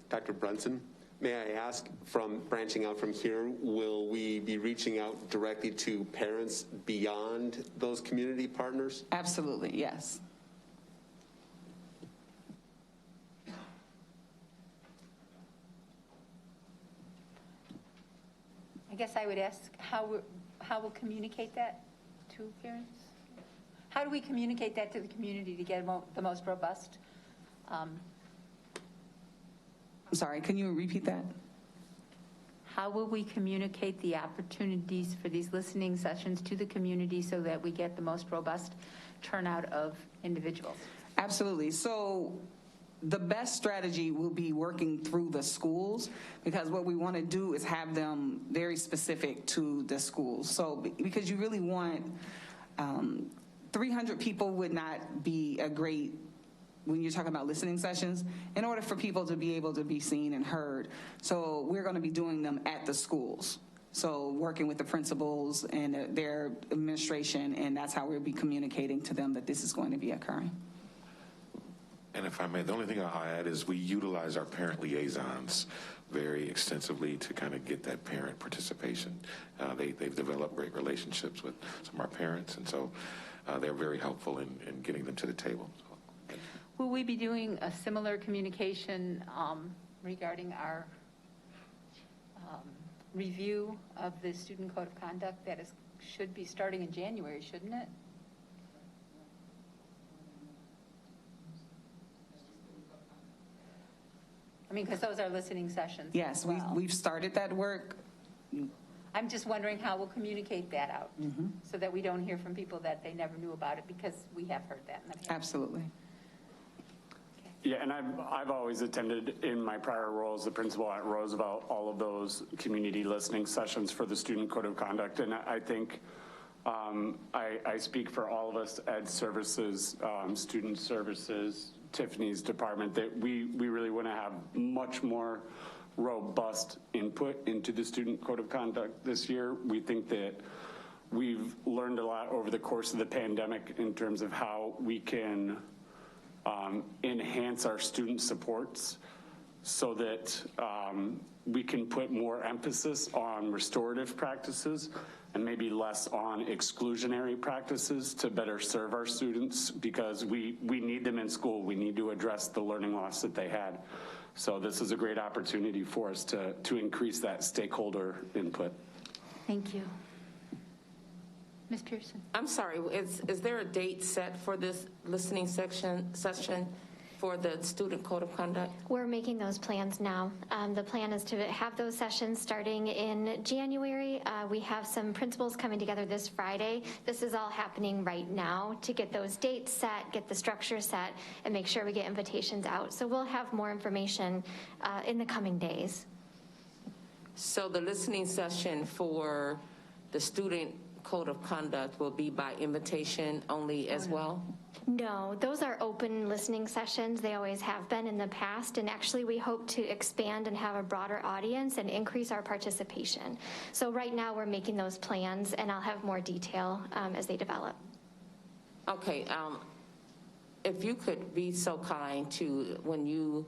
Dr. Brunson, may I ask, from branching out from here, will we be reaching out directly to parents beyond those community partners? Absolutely, yes. I guess I would ask how we'll communicate that to parents? How do we communicate that to the community to get the most robust? I'm sorry, can you repeat that? How will we communicate the opportunities for these listening sessions to the community so that we get the most robust turnout of individuals? Absolutely. So the best strategy will be working through the schools, because what we want to do is have them very specific to the schools. So because you really want 300 people would not be a great, when you're talking about listening sessions, in order for people to be able to be seen and heard. So we're going to be doing them at the schools. So working with the principals and their administration, and that's how we'll be communicating to them that this is going to be occurring. And if I may, the only thing I'll add is we utilize our parent liaisons very extensively to kind of get that parent participation. They've developed great relationships with some of our parents, and so they're very helpful in getting them to the table. So, will we be doing a similar communication regarding our review of the student code of conduct that should be starting in January, shouldn't it? I mean, because those are listening sessions. Yes, well. we've started that work. I'm just wondering how we'll communicate that out so that we don't hear from people that they never knew about it, because we have heard that in the past. Absolutely. Yeah, and I've always attended in my prior role as the principal at Roosevelt all of those community listening sessions for the Student Code of Conduct, and I think I speak for all of us, Ed Services, Student Services, Tiffany's department, that we really want to have much more robust input into the Student Code of Conduct this year. We think that we've learned a lot over the course of the pandemic in terms of how we can enhance our student supports so that we can put more emphasis on restorative practices and maybe less on exclusionary practices to better serve our students, because we need them in school. We need to address the learning loss that they had. So this is a great opportunity for us to increase that stakeholder input. Thank you. Ms. Pearson. I'm sorry, is there a date set for this listening session for the Student Code of Conduct? We're making those plans now. The plan is to have those sessions starting in January. We have some principals coming together this Friday. This is all happening right now to get those dates set, get the structure set, and make sure we get invitations out. So we'll have more information in the coming days. So the listening session for the Student Code of Conduct will be by invitation only as well? No, those are open listening sessions. They always have been in the past, and actually we hope to expand and have a broader audience and increase our participation. So right now we're making those plans, and I'll have more detail as they develop. Okay, if you could be so kind to, when you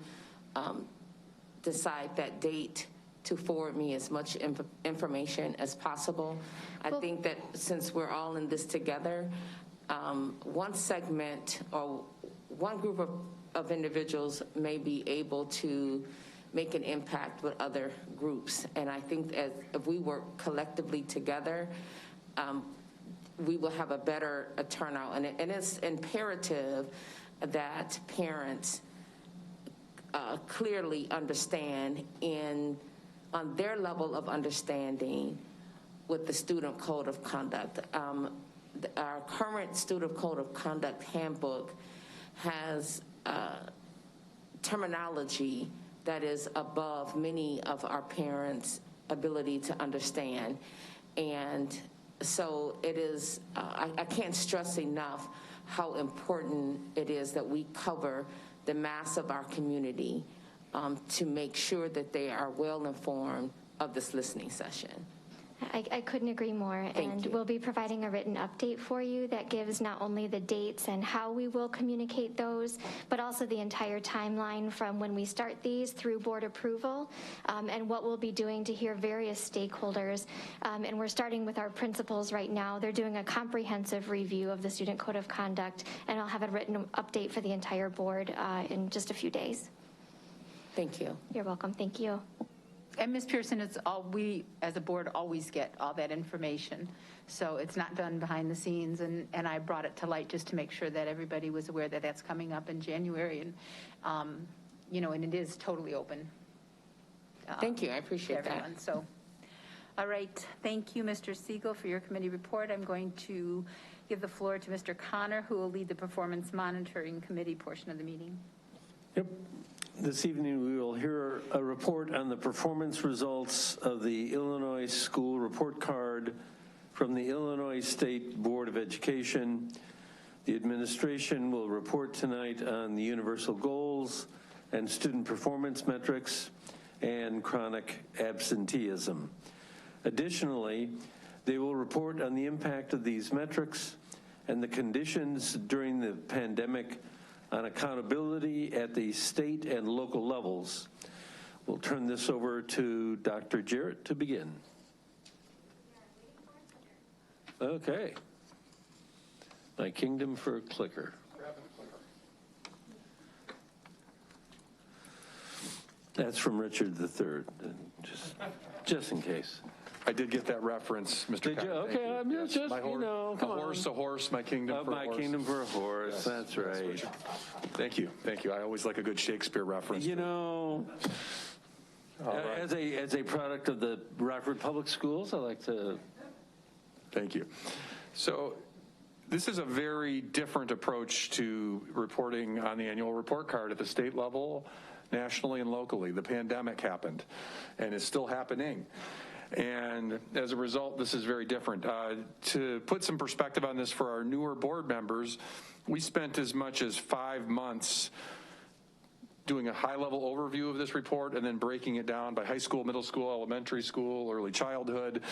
decide that date, to forward me as much information as possible. I think that since we're all in this together, one segment or one group of individuals may be able to make an impact with other groups. And I think if we work collectively together, we will have a better turnout. And it's imperative that parents clearly understand on their level of understanding with the Student Code of Conduct. Our current Student Code of Conduct handbook has terminology that is above many of our parents' ability to understand. And so it is, I can't stress enough how important it is that we cover the mass of our community to make sure that they are well informed of this listening session. I couldn't agree more. Thank you. We'll be providing a written update for you that gives not only the dates and how we will communicate those, but also the entire timeline from when we start these through board approval, and what we'll be doing to hear various stakeholders. And we're starting with our principals right now. They're doing a comprehensive review of the Student Code of Conduct, and I'll have a written update for the entire board in just a few days. Thank you. You're welcome. Thank you. And Ms. Pearson, it's all, we as a board always get all that information. So it's not done behind the scenes, and I brought it to light just to make sure that everybody was aware that that's coming up in January, and, you know, and it is totally open. Thank you, I appreciate that. Everyone. So, all right, thank you, Mr. Siegel, for your committee report. I'm going to give the floor to Mr. Connor, who will lead the performance monitoring committee portion of the meeting. Yep. This evening we will hear a report on the performance results of the Illinois School Report Card from the Illinois State Board of Education. The administration will report tonight on the universal goals and student performance metrics and chronic absenteeism. Additionally, they will report on the impact of these metrics and the conditions during the pandemic on accountability at the state and local levels. We'll turn this over to Dr. Jarrett to begin. Okay. My kingdom for a clicker. That's from Richard III, just in case. I did get that reference, Mr. Did you? Okay, I'm just, you know, come on. A horse, my kingdom for a horse. My kingdom for a horse, yes, that's right. Thank you, thank you. I always like a good Shakespeare reference. You know, right. As a product of the Rockford Public Schools, I like to. Thank you. So this is a very different approach to reporting on the annual report card at the state level, nationally and locally. The pandemic happened and is still happening. And as a result, this is very different. To put some perspective on this for our newer board members, we spent as much as 5 months doing a high-level overview of this report and then breaking it down by high school, middle school, elementary school, early childhood,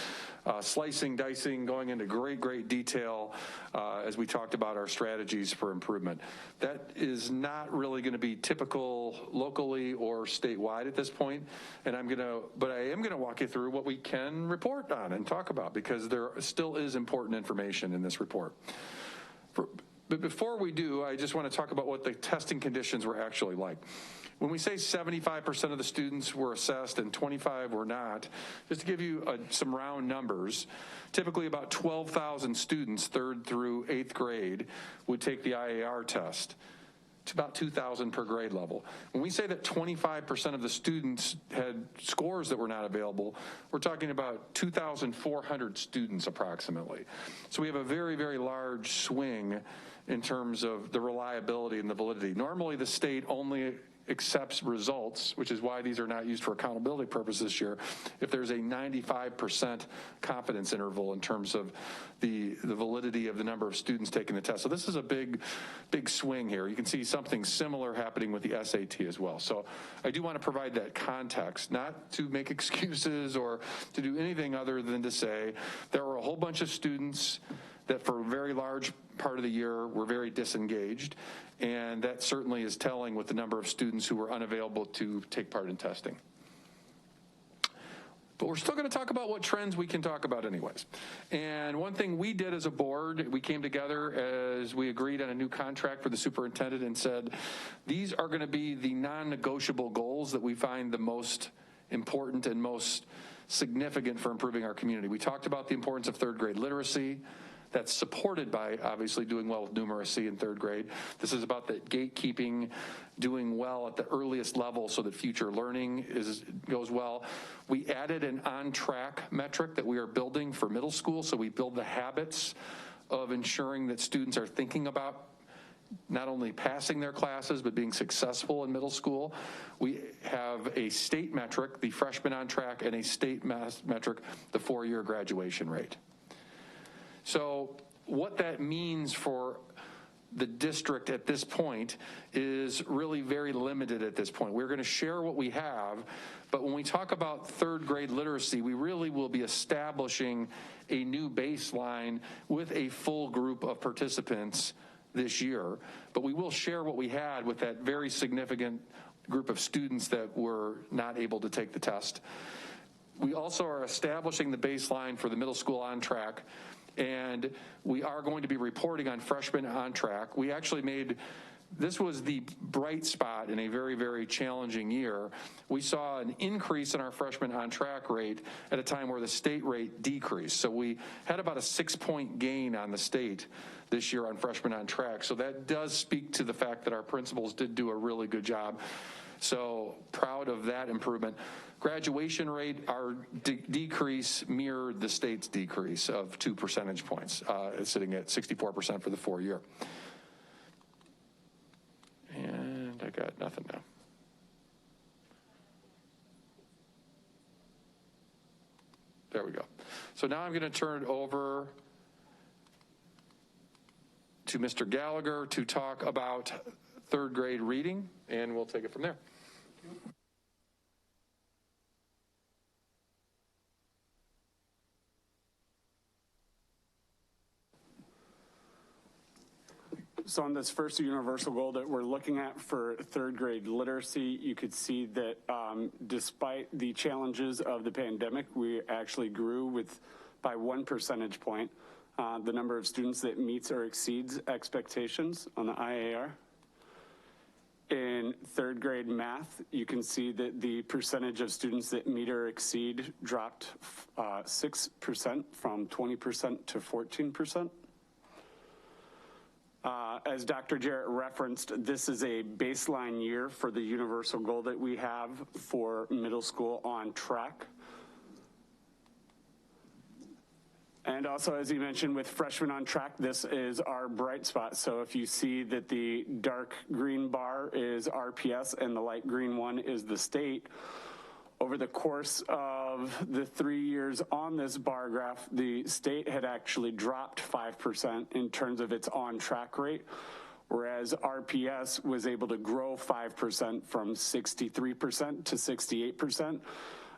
slicing, dicing, going into great detail as we talked about our strategies for improvement. That is not really going to be typical locally or statewide at this point, and but I am gonna walk you through what we can report on and talk about, because there still is important information in this report. But before we do, I just want to talk about what the testing conditions were actually like. When we say 75% of the students were assessed and 25 were not, just to give you some round numbers, typically about 12,000 students, 3rd through 8th grade, would take the IAR test. It's about 2,000 per grade level. When we say that 25% of the students had scores that were not available, we're talking about 2,400 students approximately. So we have a very large swing in terms of the reliability and the validity. Normally the state only accepts results, which is why these are not used for accountability purposes this year, if there's a 95% confidence interval in terms of the validity of the number of students taking the test. So this is a big swing here. You can see something similar happening with the SAT as well. So I do want to provide that context, not to make excuses or to do anything other than to say there were a whole bunch of students that for a very large part of the year were very disengaged, and that certainly is telling with the number of students who were unavailable to take part in testing. But we're still going to talk about what trends we can talk about anyways. And one thing we did as a board, we came together as we agreed on a new contract for the superintendent and said, these are going to be the non-negotiable goals that we find the most important and most significant for improving our community. We talked about the importance of 3rd grade literacy. That's supported by obviously doing well with numeracy in 3rd grade. This is about the gatekeeping, doing well at the earliest level so that future learning goes well. We added an on-track metric that we are building for middle school, so we build the habits of ensuring that students are thinking about not only passing their classes, but being successful in middle school. We have a state metric, the freshman on track, and a state metric, the 4-year graduation rate. So what that means for the district at this point is really very limited at this point. We're going to share what we have, but when we talk about 3rd grade literacy, we really will be establishing a new baseline with a full group of participants this year, but we will share what we had with that very significant group of students that were not able to take the test. We also are establishing the baseline for the middle school on track, and we are going to be reporting on freshmen on track. We actually made this was the bright spot in a very, very challenging year. We saw an increase in our freshman on track rate at a time where the state rate decreased. So we had about a 6-point gain on the state this year on freshmen on track. So that does speak to the fact that our principals did do a really good job. So proud of that improvement. Graduation rate, our decrease mirrored the state's decrease of 2 percentage points, sitting at 64% for the 4-year. And I got nothing now. There we go. So now I'm going to turn it over to Mr. Gallagher to talk about 3rd grade reading, and we'll take it from there. So on this first universal goal that we're looking at for 3rd grade literacy, you could see that despite the challenges of the pandemic, we actually grew by 1 percentage point the number of students that meets or exceeds expectations on the IAR. In 3rd grade math, you can see that the percentage of students that meet or exceed dropped 6% from 20% to 14%. As Dr. Jarrett referenced, this is a baseline year for the universal goal that we have for middle school on track. And also, as you mentioned, with freshmen on track, this is our bright spot. So if you see that the dark green bar is RPS and the light green one is the state, over the course of the 3 years on this bar graph, the state had actually dropped 5% in terms of its on-track rate, whereas RPS was able to grow 5% from 63% to 68%.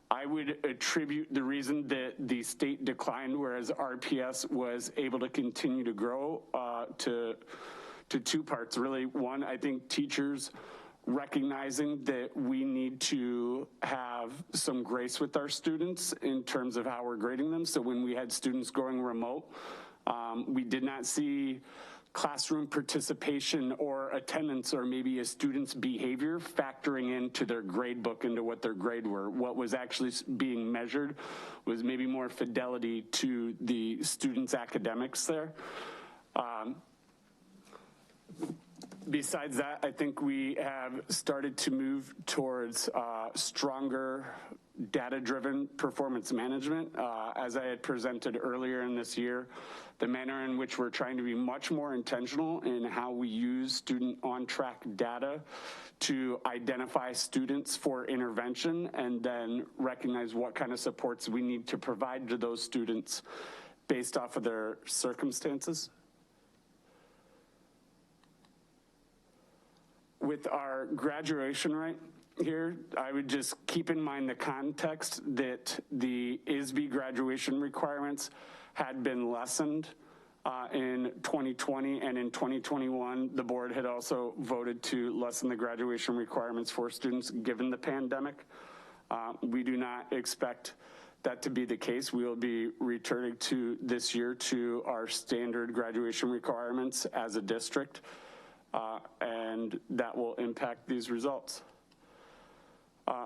I would attribute the reason that the state declined, whereas RPS was able to continue to grow to 2 parts. Really, one, I think teachers recognizing that we need to have some grace with our students in terms of how we're grading them. So when we had students going remote, we did not see classroom participation or attendance or maybe a student's behavior factoring into their grade book, into what their grade were. What was actually being measured was maybe more fidelity to the student's academics there. Besides that, I think we have started to move towards stronger data-driven performance management. As I had presented earlier in this year, the manner in which we're trying to be much more intentional in how we use student on-track data to identify students for intervention and then recognize what kind of supports we need to provide to those students based off of their circumstances. With our graduation rate here, I would just keep in mind the context that the ISB graduation requirements had been lessened in 2020, and in 2021, the board had also voted to lessen the graduation requirements for students given the pandemic. We do not expect that to be the case. We will be returning to this year to our standard graduation requirements as a district. And that will impact these results.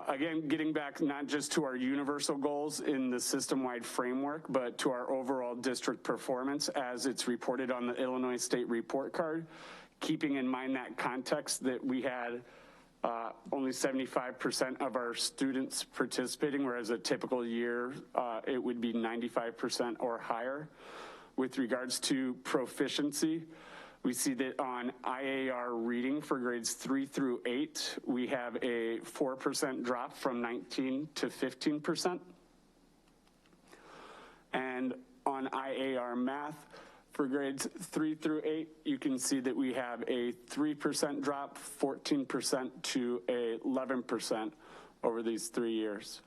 Again, getting back not just to our universal goals in the system-wide framework, but to our overall district performance as it's reported on the Illinois State Report Card, keeping in mind that context that we had only 75% of our students participating, whereas a typical year it would be 95% or higher. With regards to proficiency, we see that on IAR reading for grades 3 through 8, we have a 4% drop from 19 to 15%. And on IAR math for grades 3 through 8, you can see that we have a 3% drop, 14% to 11% over these 3 years.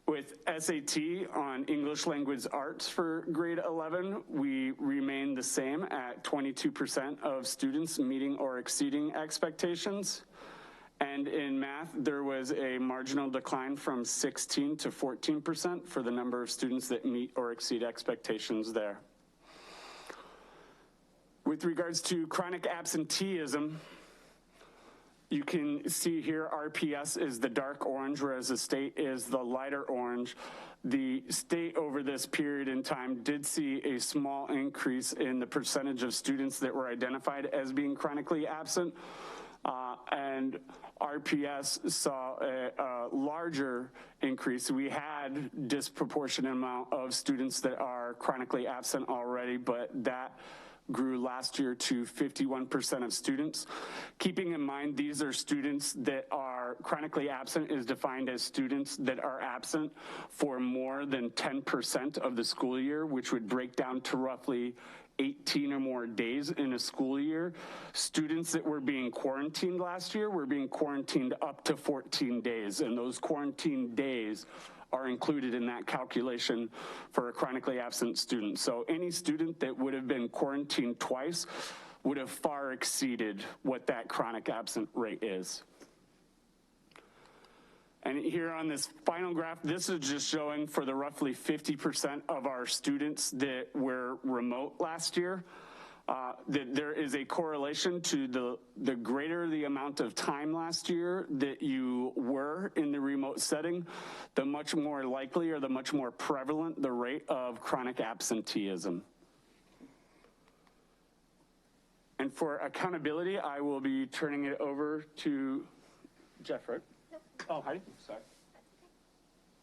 With SAT on English Language Arts for grade 11, we remain the same at 22% of students meeting or exceeding expectations. And in math, there was a marginal decline from 16 to 14% for the number of students that meet or exceed expectations there. With regards to chronic absenteeism, you can see here RPS is the dark orange, whereas the state is the lighter orange. The state over this period in time did see a small increase in the percentage of students that were identified as being chronically absent, and RPS saw a larger increase. We had disproportionate amount of students that are chronically absent already, but that grew last year to 51% of students. Keeping in mind, these are students that are chronically absent is defined as students that are absent for more than 10% of the school year, which would break down to roughly 18 or more days in a school year. Students that were being quarantined last year were being quarantined up to 14 days, and those quarantine days are included in that calculation for a chronically absent student. So any student that would have been quarantined twice would have far exceeded what that chronic absent rate is. And here on this final graph, this is just showing for the roughly 50% of our students that were remote last year, that there is a correlation to the greater the amount of time last year that you were in the remote setting, the much more likely or the much more prevalent the rate of chronic absenteeism. And for accountability, I will be turning it over to Jeff, right? Oh, Heidi, sorry.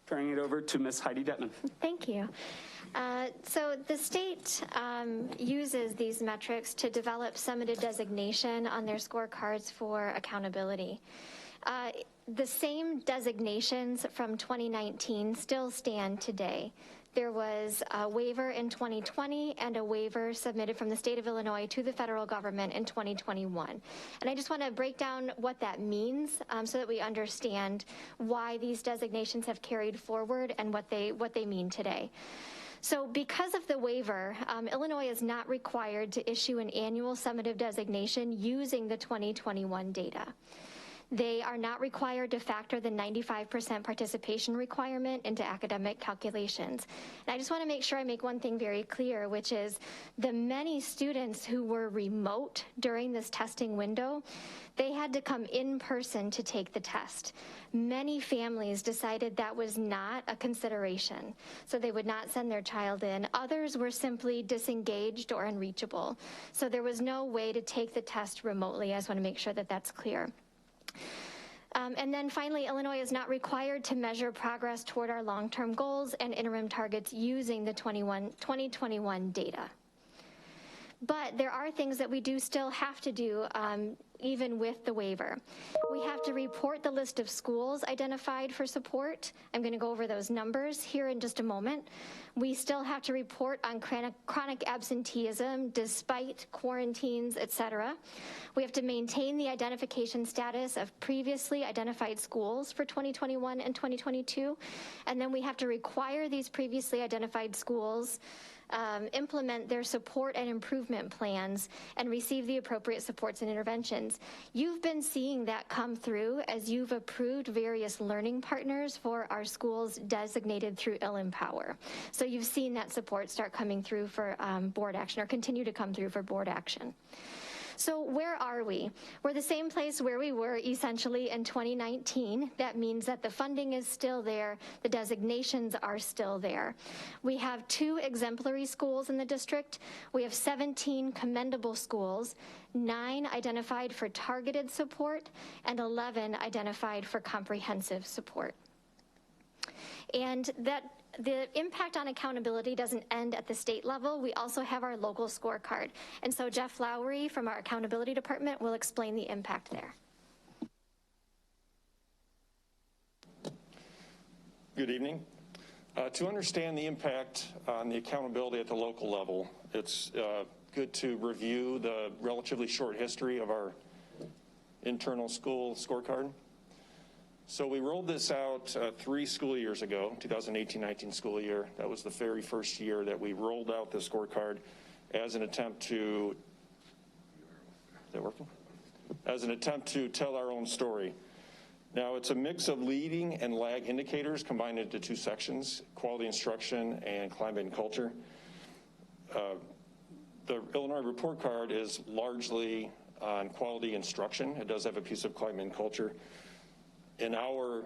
Turning it over to Ms. Heidi Detman. Thank you. So the state uses these metrics to develop summative designation on their scorecards for accountability. The same designations from 2019 still stand today. There was a waiver in 2020 and a waiver submitted from the state of Illinois to the federal government in 2021. And I just want to break down what that means so that we understand why these designations have carried forward and what they mean today. So because of the waiver, Illinois is not required to issue an annual summative designation using the 2021 data. They are not required to factor the 95% participation requirement into academic calculations. And I just want to make sure I make one thing very clear, which is the many students who were remote during this testing window, they had to come in person to take the test. Many families decided that was not a consideration, so they would not send their child in. Others were simply disengaged or unreachable. So there was no way to take the test remotely. I just want to make sure that that's clear. And then finally, Illinois is not required to measure progress toward our long-term goals and interim targets using the 2021 data. But there are things that we do still have to do even with the waiver. We have to report the list of schools identified for support. I'm going to go over those numbers here in just a moment. We still have to report on chronic absenteeism despite quarantines, et cetera. We have to maintain the identification status of previously identified schools for 2021 and 2022. And then we have to require these previously identified schools implement their support and improvement plans and receive the appropriate supports and interventions. You've been seeing that come through as you've approved various learning partners for our schools designated through IllEmpower. So you've seen that support start coming through for board action, or continue to come through for board action. So where are we? We're the same place where we were essentially in 2019. That means that the funding is still there, the designations are still there. We have 2 exemplary schools in the district. We have 17 commendable schools, 9 identified for targeted support, and 11 identified for comprehensive support. And the impact on accountability doesn't end at the state level. We also have our local scorecard. And so Jeff Lowry from our accountability department will explain the impact there. Good evening. To understand the impact on the accountability at the local level, it's good to review the relatively short history of our internal school scorecard. So we rolled this out 3 school years ago, 2018-19 school year. That was the very first year that we rolled out the scorecard as an attempt to, is that working? As an attempt to tell our own story. Now it's a mix of leading and lag indicators combined into 2 sections, quality instruction and climate and culture. the Illinois report card is largely on quality instruction. It does have a piece of climate and culture. In our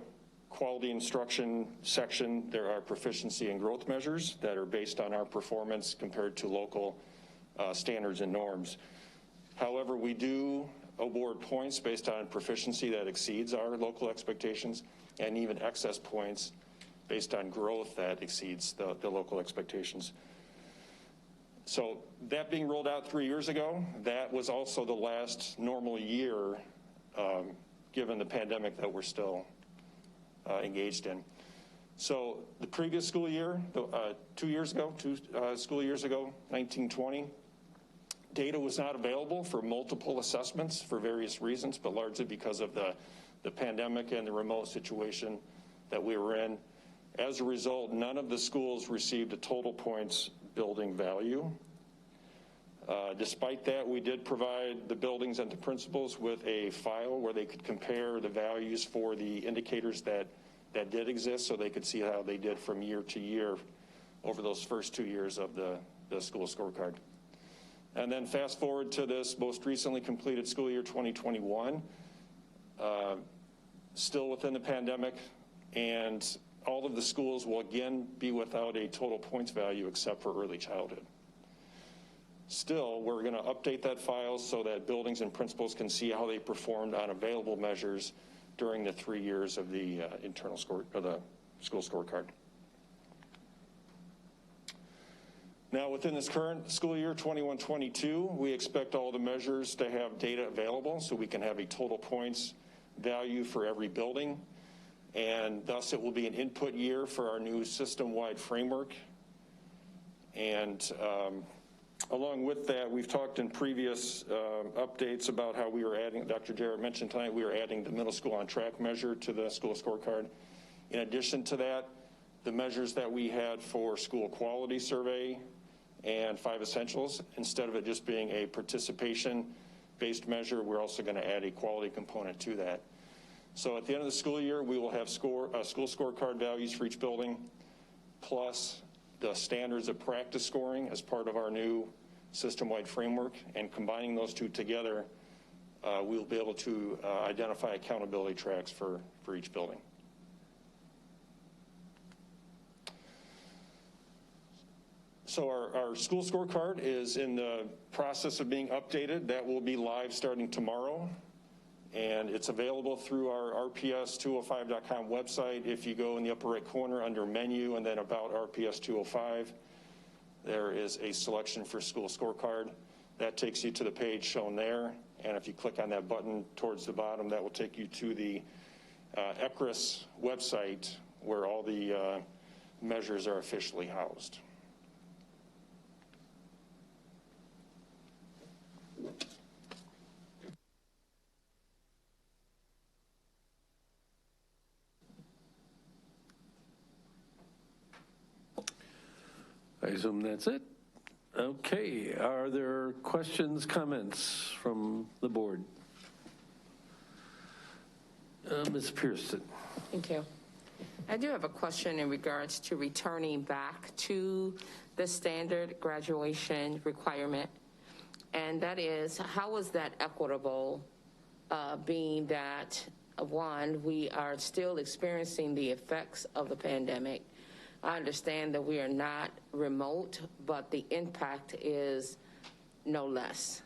quality instruction section, there are proficiency and growth measures that are based on our performance compared to local standards and norms. However, we do award points based on proficiency that exceeds our local expectations, and even excess points based on growth that exceeds the local expectations. So that being rolled out 3 years ago, that was also the last normal year given the pandemic that we're still engaged in. So the previous school year, 2 years ago, school years ago, 1920, data was not available for multiple assessments for various reasons, but largely because of the pandemic and the remote situation that we were in. As a result, none of the schools received a total points building value. Despite that, we did provide the buildings and the principals with a file where they could compare the values for the indicators that did exist, so they could see how they did from year to year over those first 2 years of the school scorecard. And then fast forward to this most recently completed school year 2021, still within the pandemic, and all of the schools will again be without a total points value except for early childhood. Still, we're going to update that file so that buildings and principals can see how they performed on available measures during the 3 years of the internal score, or the school scorecard. Now, within this current school year, 21-22, we expect all the measures to have data available so we can have a total points value for every building, and thus it will be an input year for our new system-wide framework. And along with that, we've talked in previous updates about how we were adding, Dr. Jarrett mentioned tonight, we were adding the middle school on track measure to the school scorecard. In addition to that, the measures that we had for school quality survey and 5 essentials, instead of it just being a participation-based measure, we're also going to add a quality component to that. So at the end of the school year, we will have school scorecard values for each building, plus the standards of practice scoring as part of our new system-wide framework, and combining those two together, we'll be able to identify accountability tracks for each building. So our school scorecard is in the process of being updated. That will be live starting tomorrow, and it's available through our rps205.com website. If you go in the upper right corner under menu and then about RPS 205, there is a selection for school scorecard. That takes you to the page shown there, and if you click on that button towards the bottom, that will take you to the ECRIS website where all the measures are officially housed. I assume that's it. Okay, are there questions, comments from the board? Ms. Pearson. Thank you. I do have a question in regards to returning back to the standard graduation requirement, and that is, how is that equitable, being that, one, we are still experiencing the effects of the pandemic. I understand that we are not remote, but the impact is no less.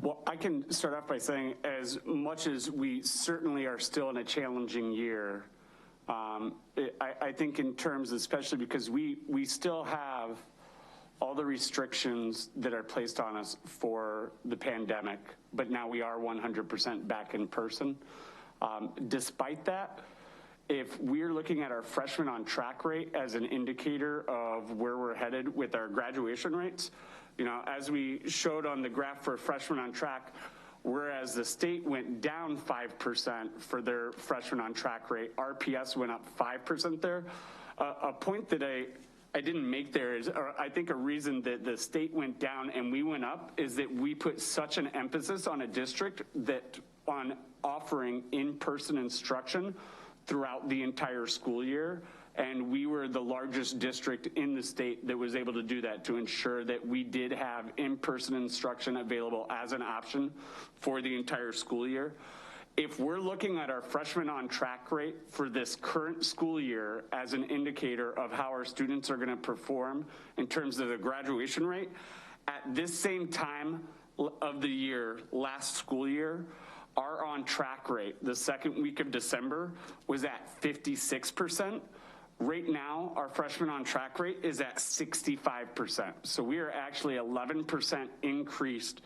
Well, I can start off by saying, as much as we certainly are still in a challenging year, I think in terms, especially because we still have all the restrictions that are placed on us for the pandemic, but now we are 100% back in person. Despite that, if we're looking at our freshmen on track rate as an indicator of where we're headed with our graduation rates, you know, as we showed on the graph for freshmen on track, whereas the state went down 5% for their freshmen on track rate, RPS went up 5% there. A point that I didn't make there is, or I think a reason that the state went down and we went up is that we put such an emphasis on a district that on offering in-person instruction throughout the entire school year. And we were the largest district in the state that was able to do that, to ensure that we did have in-person instruction available as an option for the entire school year. If we're looking at our freshman on track rate for this current school year as an indicator of how our students are going to perform in terms of the graduation rate, at this same time of the year, last school year, our on track rate, the second week of December, was at 56%. Right now, our freshman on track rate is at 65%. So we are actually 11% increased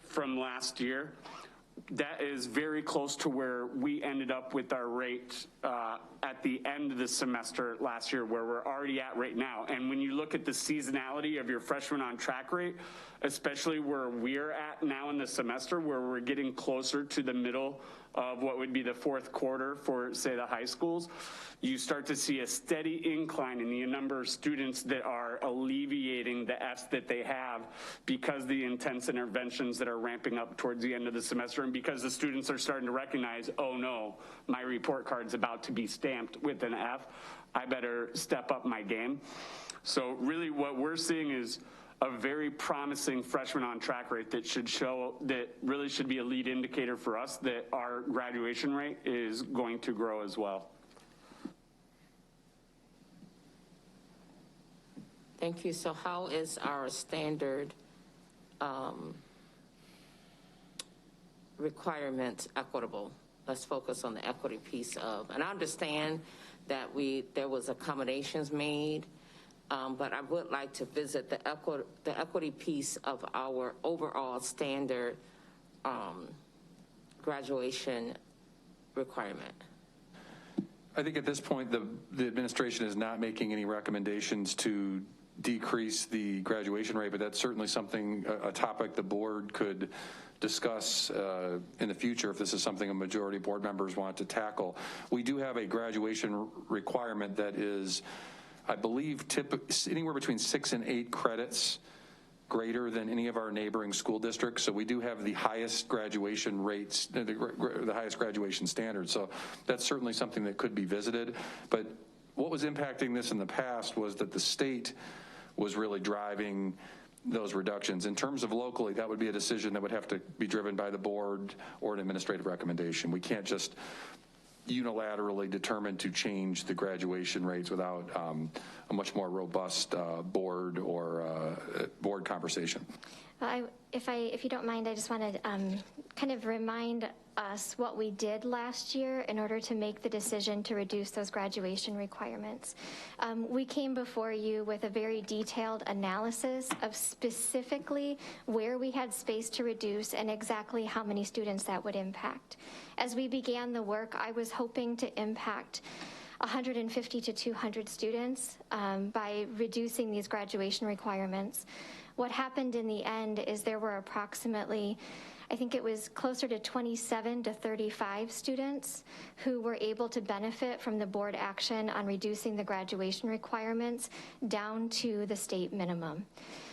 from last year. That is very close to where we ended up with our rate at the end of the semester last year, where we're already at right now. And when you look at the seasonality of your freshman on track rate, especially where we're at now in the semester, where we're getting closer to the middle of what would be the fourth quarter for, say, the high schools, you start to see a steady incline in the number of students that are alleviating the Fs that they have because the intense interventions that are ramping up towards the end of the semester, and because the students are starting to recognize, oh no, my report card's about to be stamped with an F, I better step up my game. So really what we're seeing is a very promising freshman on track rate that should show, that really should be a lead indicator for us that our graduation rate is going to grow as well. Thank you. So how is our standard requirements equitable? Let's focus on the equity piece of, and I understand that there was accommodations made, but I would like to visit the equity piece of our overall standard graduation requirement. I think at this point, the administration is not making any recommendations to decrease the graduation rate, but that's certainly something, a topic the board could discuss in the future if this is something a majority of board members want to tackle. We do have a graduation requirement that is, I believe, anywhere between 6 and 8 credits greater than any of our neighboring school districts. So we do have the highest graduation rates, the highest graduation standards. So that's certainly something that could be visited. But what was impacting this in the past was that the state was really driving those reductions. In terms of locally, that would be a decision that would have to be driven by the board or an administrative recommendation. We can't just unilaterally determine to change the graduation rates without a much more robust board or board conversation. If you don't mind, I just want to kind of remind us what we did last year in order to make the decision to reduce those graduation requirements. We came before you with a very detailed analysis of specifically where we had space to reduce and exactly how many students that would impact. As we began the work, I was hoping to impact 150 to 200 students by reducing these graduation requirements. What happened in the end is there were approximately, I think it was closer to 27 to 35 students who were able to benefit from the board action on reducing the graduation requirements down to the state minimum.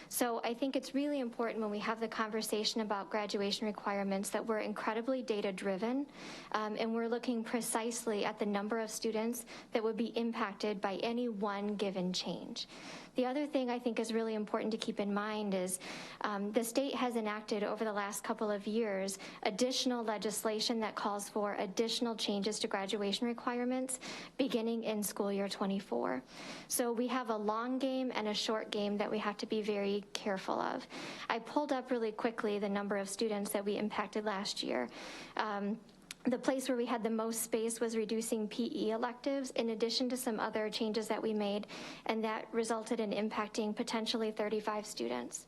So I think it's really important when we have the conversation about graduation requirements that we're incredibly data driven and we're looking precisely at the number of students that would be impacted by any one given change. The other thing I think is really important to keep in mind is the state has enacted over the last couple of years additional legislation that calls for additional changes to graduation requirements beginning in school year 24. So we have a long game and a short game that we have to be very careful of. I pulled up really quickly the number of students that we impacted last year. The place where we had the most space was reducing PE electives in addition to some other changes that we made, and that resulted in impacting potentially 35 students.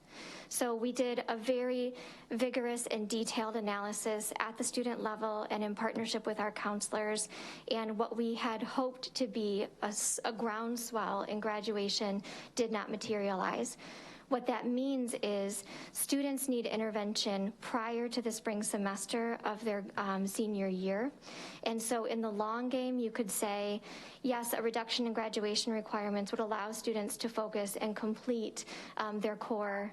So we did a very vigorous and detailed analysis at the student level and in partnership with our counselors, and what we had hoped to be a groundswell in graduation did not materialize. What that means is students need intervention prior to the spring semester of their senior year. And so in the long game, you could say, yes, a reduction in graduation requirements would allow students to focus and complete their core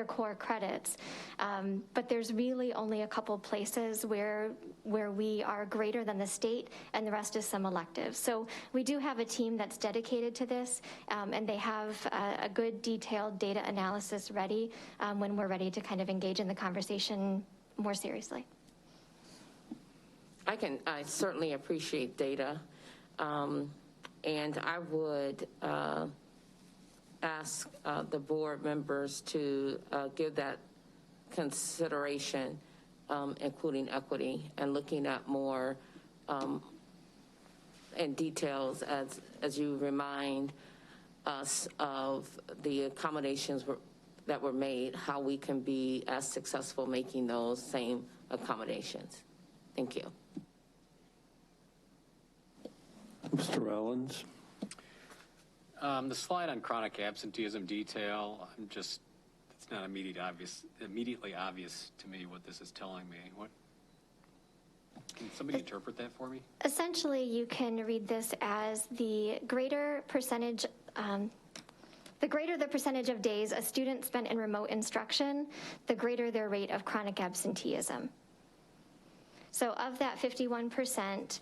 core credits. But there's really only a couple places where we are greater than the state, and the rest is some electives. So we do have a team that's dedicated to this, and they have a good detailed data analysis ready when we're ready to kind of engage in the conversation more seriously. I certainly appreciate data, and I would ask the board members to give that consideration, including equity, and looking at more in details as you remind us of the accommodations that were made, how we can be as successful making those same accommodations. Thank you. Mr. Rollins. The slide on chronic absenteeism detail, it's not immediately obvious to me what this is telling me. Can somebody interpret that for me? Essentially, you can read this as the greater the percentage of days a student spent in remote instruction, the greater their rate of chronic absenteeism. So of that 51%,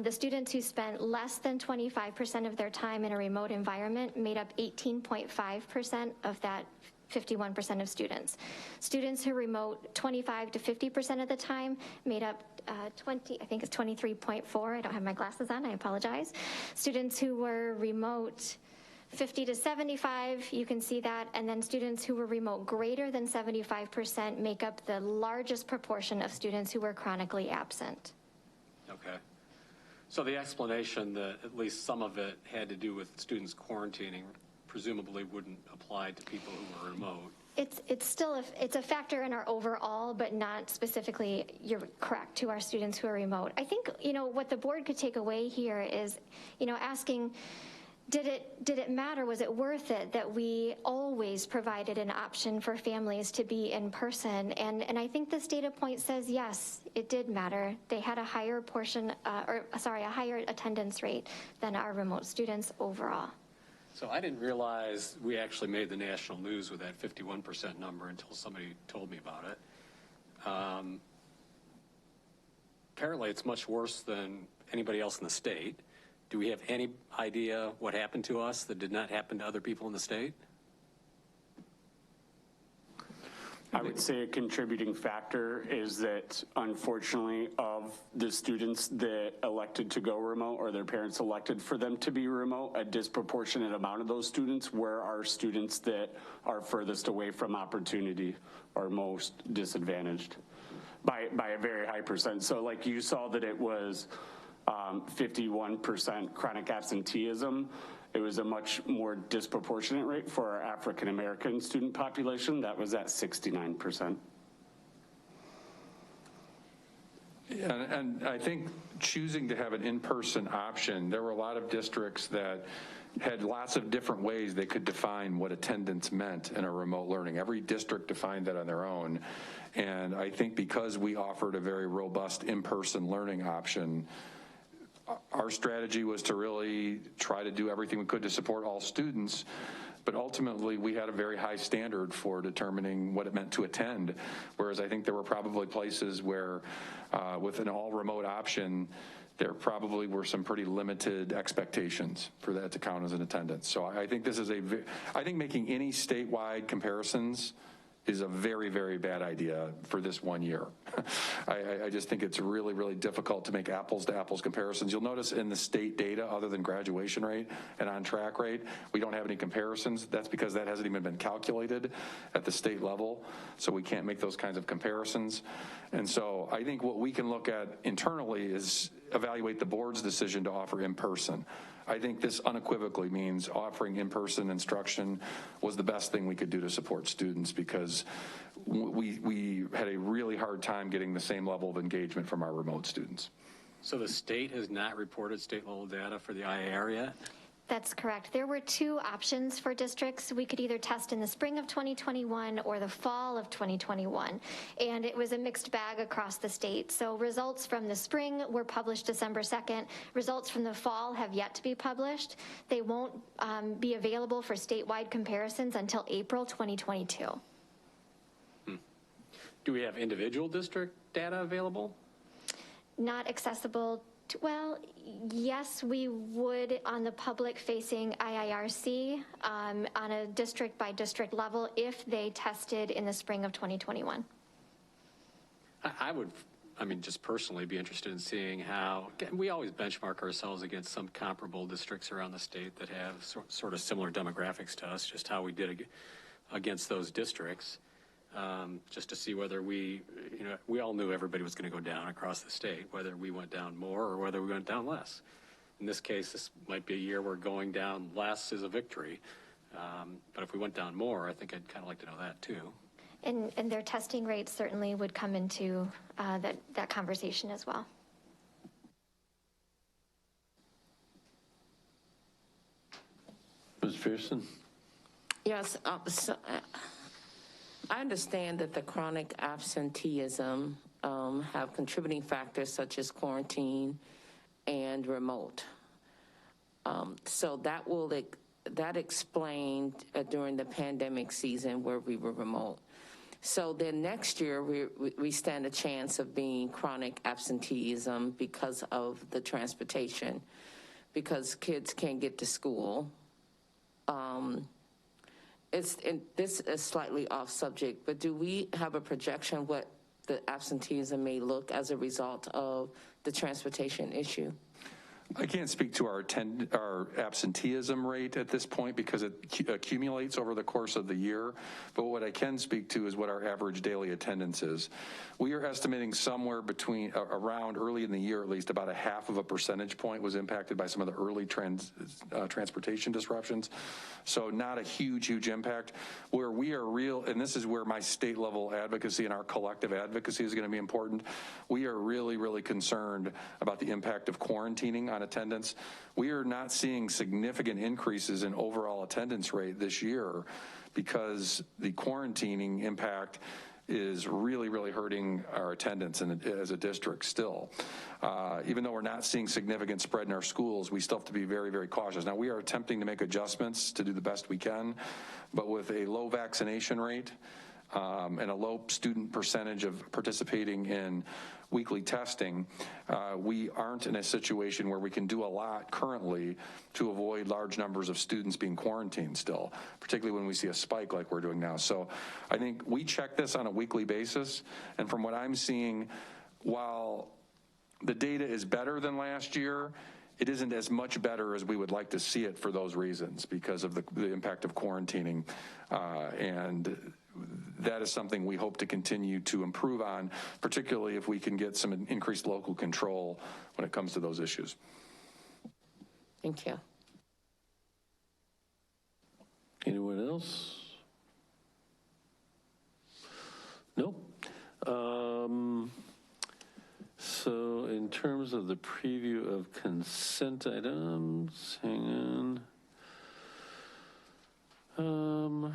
the students who spent less than 25% of their time in a remote environment made up 18.5% of that 51% of students. Students who remote 25 to 50% of the time made up I think it's 23.4. I don't have my glasses on, I apologize. Students who were remote 50 to 75, you can see that, and then students who were remote greater than 75% make up the largest proportion of students who were chronically absent. Okay. So the explanation that at least some of it had to do with students quarantining presumably wouldn't apply to people who were remote. It's still it's a factor in our overall, but not specifically, you're correct, to our students who are remote. I think, what the board could take away here is, asking, did it matter? Was it worth it that we always provided an option for families to be in person? And I think this data point says, yes, it did matter. They had a higher a higher attendance rate than our remote students overall. So I didn't realize we actually made the national news with that 51% number until somebody told me about it. Apparently it's much worse than anybody else in the state. Do we have any idea what happened to us that did not happen to other people in the state? I would say a contributing factor is that, unfortunately, of the students that elected to go remote or their parents elected for them to be remote, a disproportionate amount of those students were our students that are furthest away from opportunity or most disadvantaged by a very high percent. So like you saw that it was 51% chronic absenteeism. It was a much more disproportionate rate for our African-American student population. That was at 69%. Yeah, and I think choosing to have an in-person option, there were a lot of districts that had lots of different ways they could define what attendance meant in a remote learning. Every district defined that on their own. And I think because we offered a very robust in-person learning option, our strategy was to really try to do everything we could to support all students, but ultimately we had a very high standard for determining what it meant to attend, whereas I think there were probably places where with an all remote option, there probably were some pretty limited expectations for that to count as an attendance. So I think this is I think making any statewide comparisons is a very, very bad idea for this 1 year. I just think it's really, really difficult to make apples to apples comparisons. You'll notice in the state data, other than graduation rate and on track rate, we don't have any comparisons. That's because that hasn't even been calculated at the state level. So we can't make those kinds of comparisons. And so I think what we can look at internally is evaluate the board's decision to offer in person. I think this unequivocally means offering in-person instruction was the best thing we could do to support students, because we had a really hard time getting the same level of engagement from our remote students. So the state has not reported state level data for the IAR yet? That's correct. There were two options for districts. We could either test in the spring of 2021 or the fall of 2021, and it was a mixed bag across the state. So results from the spring were published December 2nd. Results from the fall have yet to be published. They won't be available for statewide comparisons until April 2022. Do we have individual district data available? Not accessible. Well, yes, we would on the public-facing IIRC on a district-by-district level if they tested in the spring of 2021. I would, just personally be interested in seeing how, we always benchmark ourselves against some comparable districts around the state that have sort of similar demographics to us, just how we did against those districts. Just to see whether we all knew everybody was going to go down across the state, whether we went down more or whether we went down less. In this case, this might be a year where going down less is a victory. But if we went down more, I think I'd kind of like to know that too. And their testing rates certainly would come into that conversation as well. Ms. Pearson? Yes. I understand that the chronic absenteeism have contributing factors such as quarantine and remote. So that explained during the pandemic season where we were remote. So then next year we stand a chance of being chronic absenteeism because of the transportation, because kids can't get to school. This is slightly off subject, but do we have a projection what the absenteeism may look as a result of the transportation issue? I can't speak to our absenteeism rate at this point because it accumulates over the course of the year. But what I can speak to is what our average daily attendance is. We are estimating somewhere between around early in the year, at least about a 0.5 percentage point was impacted by some of the early transportation disruptions. So not a huge impact. Where we are real, and this is where my state level advocacy and our collective advocacy is going to be important. We are really concerned about the impact of quarantining on attendance. We are not seeing significant increases in overall attendance rate this year because the quarantining impact is really hurting our attendance as a district still. Even though we're not seeing significant spread in our schools, we still have to be very cautious. Now we are attempting to make adjustments to do the best we can, but with a low vaccination rate and a low student percentage of participating in weekly testing, we aren't in a situation where we can do a lot currently to avoid large numbers of students being quarantined still, particularly when we see a spike like we're doing now. So I think we check this on a weekly basis, and from what I'm seeing, while the data is better than last year, it isn't as much better as we would like to see it for those reasons because of the impact of quarantining, and that is something we hope to continue to improve on, particularly if we can get some increased local control when it comes to those issues. Thank you. Anyone else? Nope. So in terms of the preview of consent items, hang on.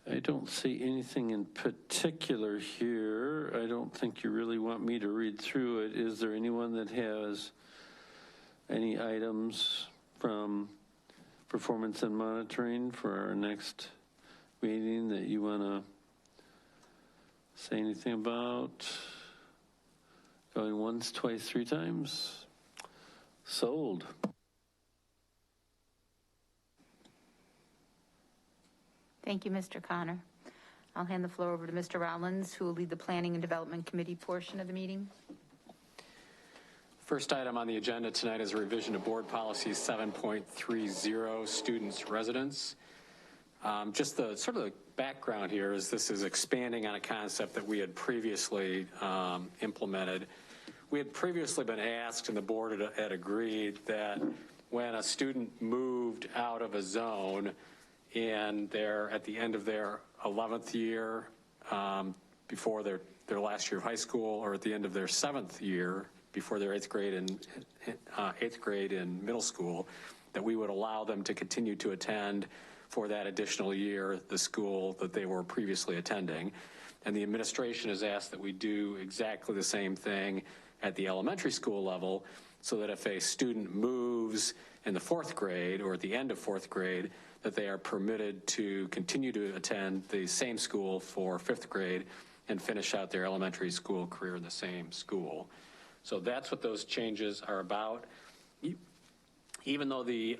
I don't see anything in particular here. I don't think you really want me to read through it. Is there anyone that has any items from performance and monitoring for our next meeting that you want to say anything about? Going once, twice, 3 times? Sold. Thank you, Mr. Connor. I'll hand the floor over to Mr. Rollins, who will lead the Planning and Development Committee portion of the meeting. First item on the agenda tonight is a revision to Board Policy 7.30, Students' Residence. Just the sort of the background here is this is expanding on a concept that we had previously implemented. We had previously been asked, and the board had agreed, that when a student moved out of a zone and they're at the end of their 11th year before their last year of high school, or at the end of their 7th year before their eighth grade and middle school, that we would allow them to continue to attend for that additional year the school that they were previously attending. And the administration has asked that we do exactly the same thing at the elementary school level, so that if a student moves in the fourth grade or at the end of fourth grade, that they are permitted to continue to attend the same school for fifth grade and finish out their elementary school career in the same school. So that's what those changes are about. Even though the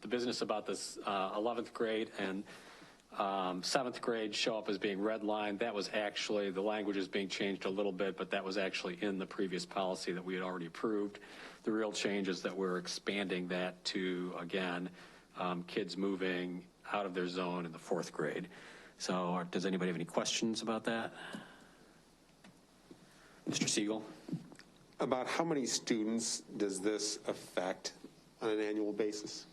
business about this 11th grade and 7th grade show up as being redlined, that was actually, the language is being changed a little bit, but that was actually in the previous policy that we had already approved. The real change is that we're expanding that to, again, kids moving out of their zone in the fourth grade. So does anybody have any questions about that? Mr. Siegel? About how many students does this affect on an annual basis?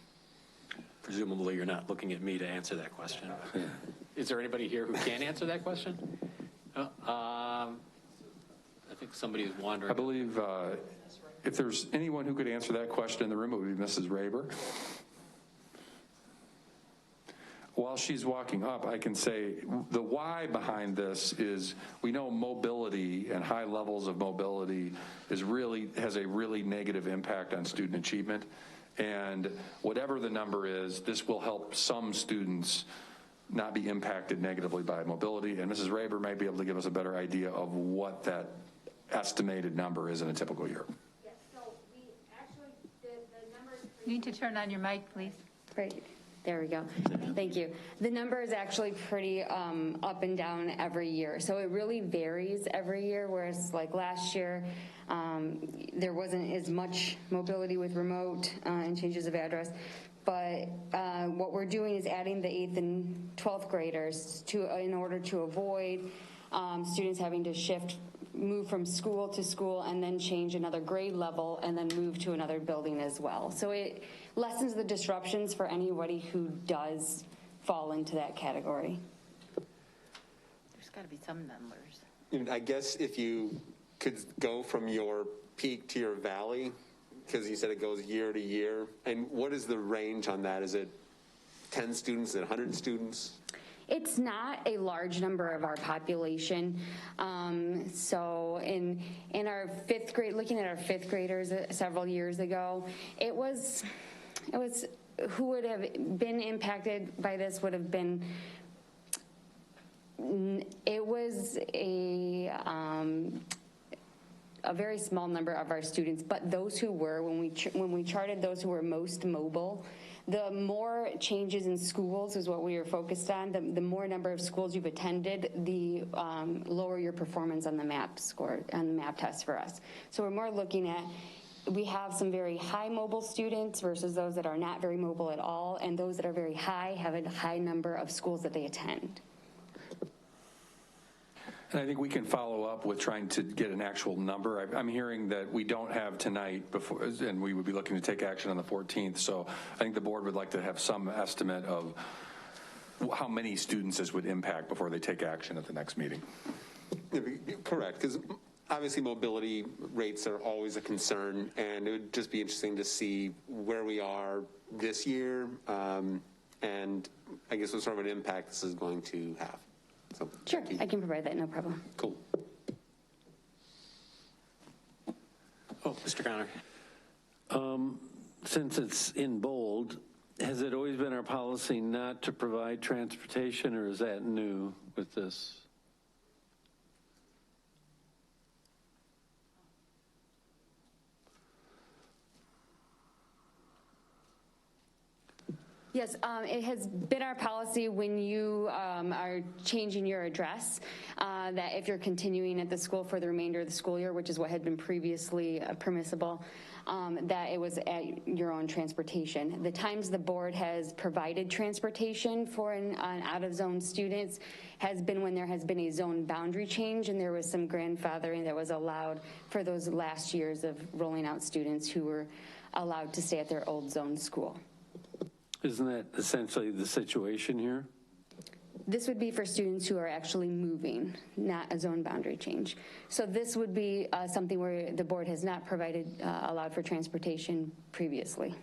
Presumably you're not looking at me to answer that question. Is there anybody here who can answer that question? I think somebody is wandering. I believe if there's anyone who could answer that question in the room, it would be Mrs. Raber. While she's walking up, I can say the why behind this is we know mobility and high levels of mobility has a really negative impact on student achievement. And whatever the number is, this will help some students not be impacted negatively by mobility. And Mrs. Raber may be able to give us a better idea of what that estimated number is in a typical year. Yes, so we actually, the numbers. You need to turn on your mic, please. Great. There we go. Thank you. The number is actually pretty up and down every year. So it really varies every year, whereas like last year, there wasn't as much mobility with remote and changes of address. But what we're doing is adding the 8th and 12th graders in order to avoid students having to move from school to school and then change another grade level and then move to another building as well. So it lessens the disruptions for anybody who does fall into that category. There's got to be some numbers. I guess if you could go from your peak to your valley, because you said it goes year to year, and what is the range on that? Is it 10 students, is it 100 students? It's not a large number of our population. So in our 5th grade, looking at our 5th graders several years ago, it was who would have been impacted by this would have been, it was a very small number of our students, but those who were, when we charted those who were most mobile, the more changes in schools is what we were focused on. The more number of schools you've attended, the lower your performance on the MAP score, on the MAP test for us. So we're more looking at, we have some very high mobile students versus those that are not very mobile at all, and those that are very high have a high number of schools that they attend. And I think we can follow up with trying to get an actual number. I'm hearing that we don't have tonight before, and we would be looking to take action on the 14th. So I think the board would like to have some estimate of how many students this would impact before they take action at the next meeting. Correct, because obviously mobility rates are always a concern, and it would just be interesting to see where we are this year, and I guess what sort of an impact this is going to have. So, sure, I can provide that, no problem. Cool. Oh, Mr. Connor. Since it's in bold, has it always been our policy not to provide transportation, or is that new with this? Yes, it has been our policy when you are changing your address that if you're continuing at the school for the remainder of the school year, which is what had been previously permissible, that it was at your own transportation. The times the board has provided transportation for an out-of-zone students has been when there has been a zone boundary change and there was some grandfathering that was allowed for those last years of rolling out students who were allowed to stay at their old zone school. Isn't that essentially the situation here? This would be for students who are actually moving, not a zone boundary change. So this would be something where the board has not allowed for transportation previously.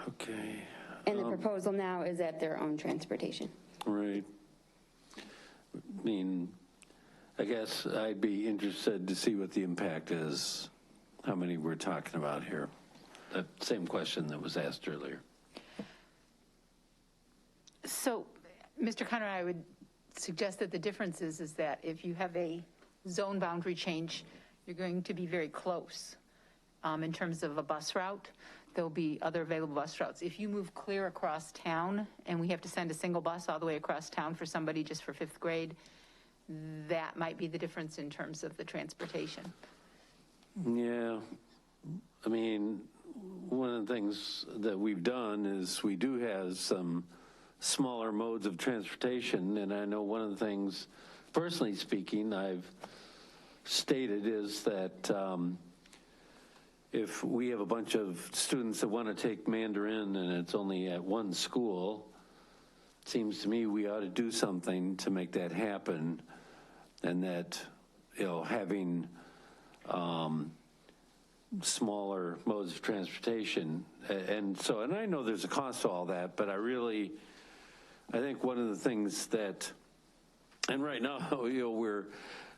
Okay. And the proposal now is at their own transportation. Right. I mean, I guess I'd be interested to see what the impact is, how many we're talking about here. That same question that was asked earlier. So, Mr. Connor, I would suggest that the difference is that if you have a zone boundary change, you're going to be very close in terms of a bus route. There'll be other available bus routes. If you move clear across town and we have to send a single bus all the way across town for somebody just for 5th grade, that might be the difference in terms of the transportation. Yeah, I mean, one of the things that we've done is we do have some smaller modes of transportation, and I know one of the things, personally speaking, I've stated is that if we have a bunch of students that want to take Mandarin and it's only at one school, it seems to me we ought to do something to make that happen, and that, you know, having smaller modes of transportation, and I know there's a cost to all that, but I think one of the things that, and right now, you know, we're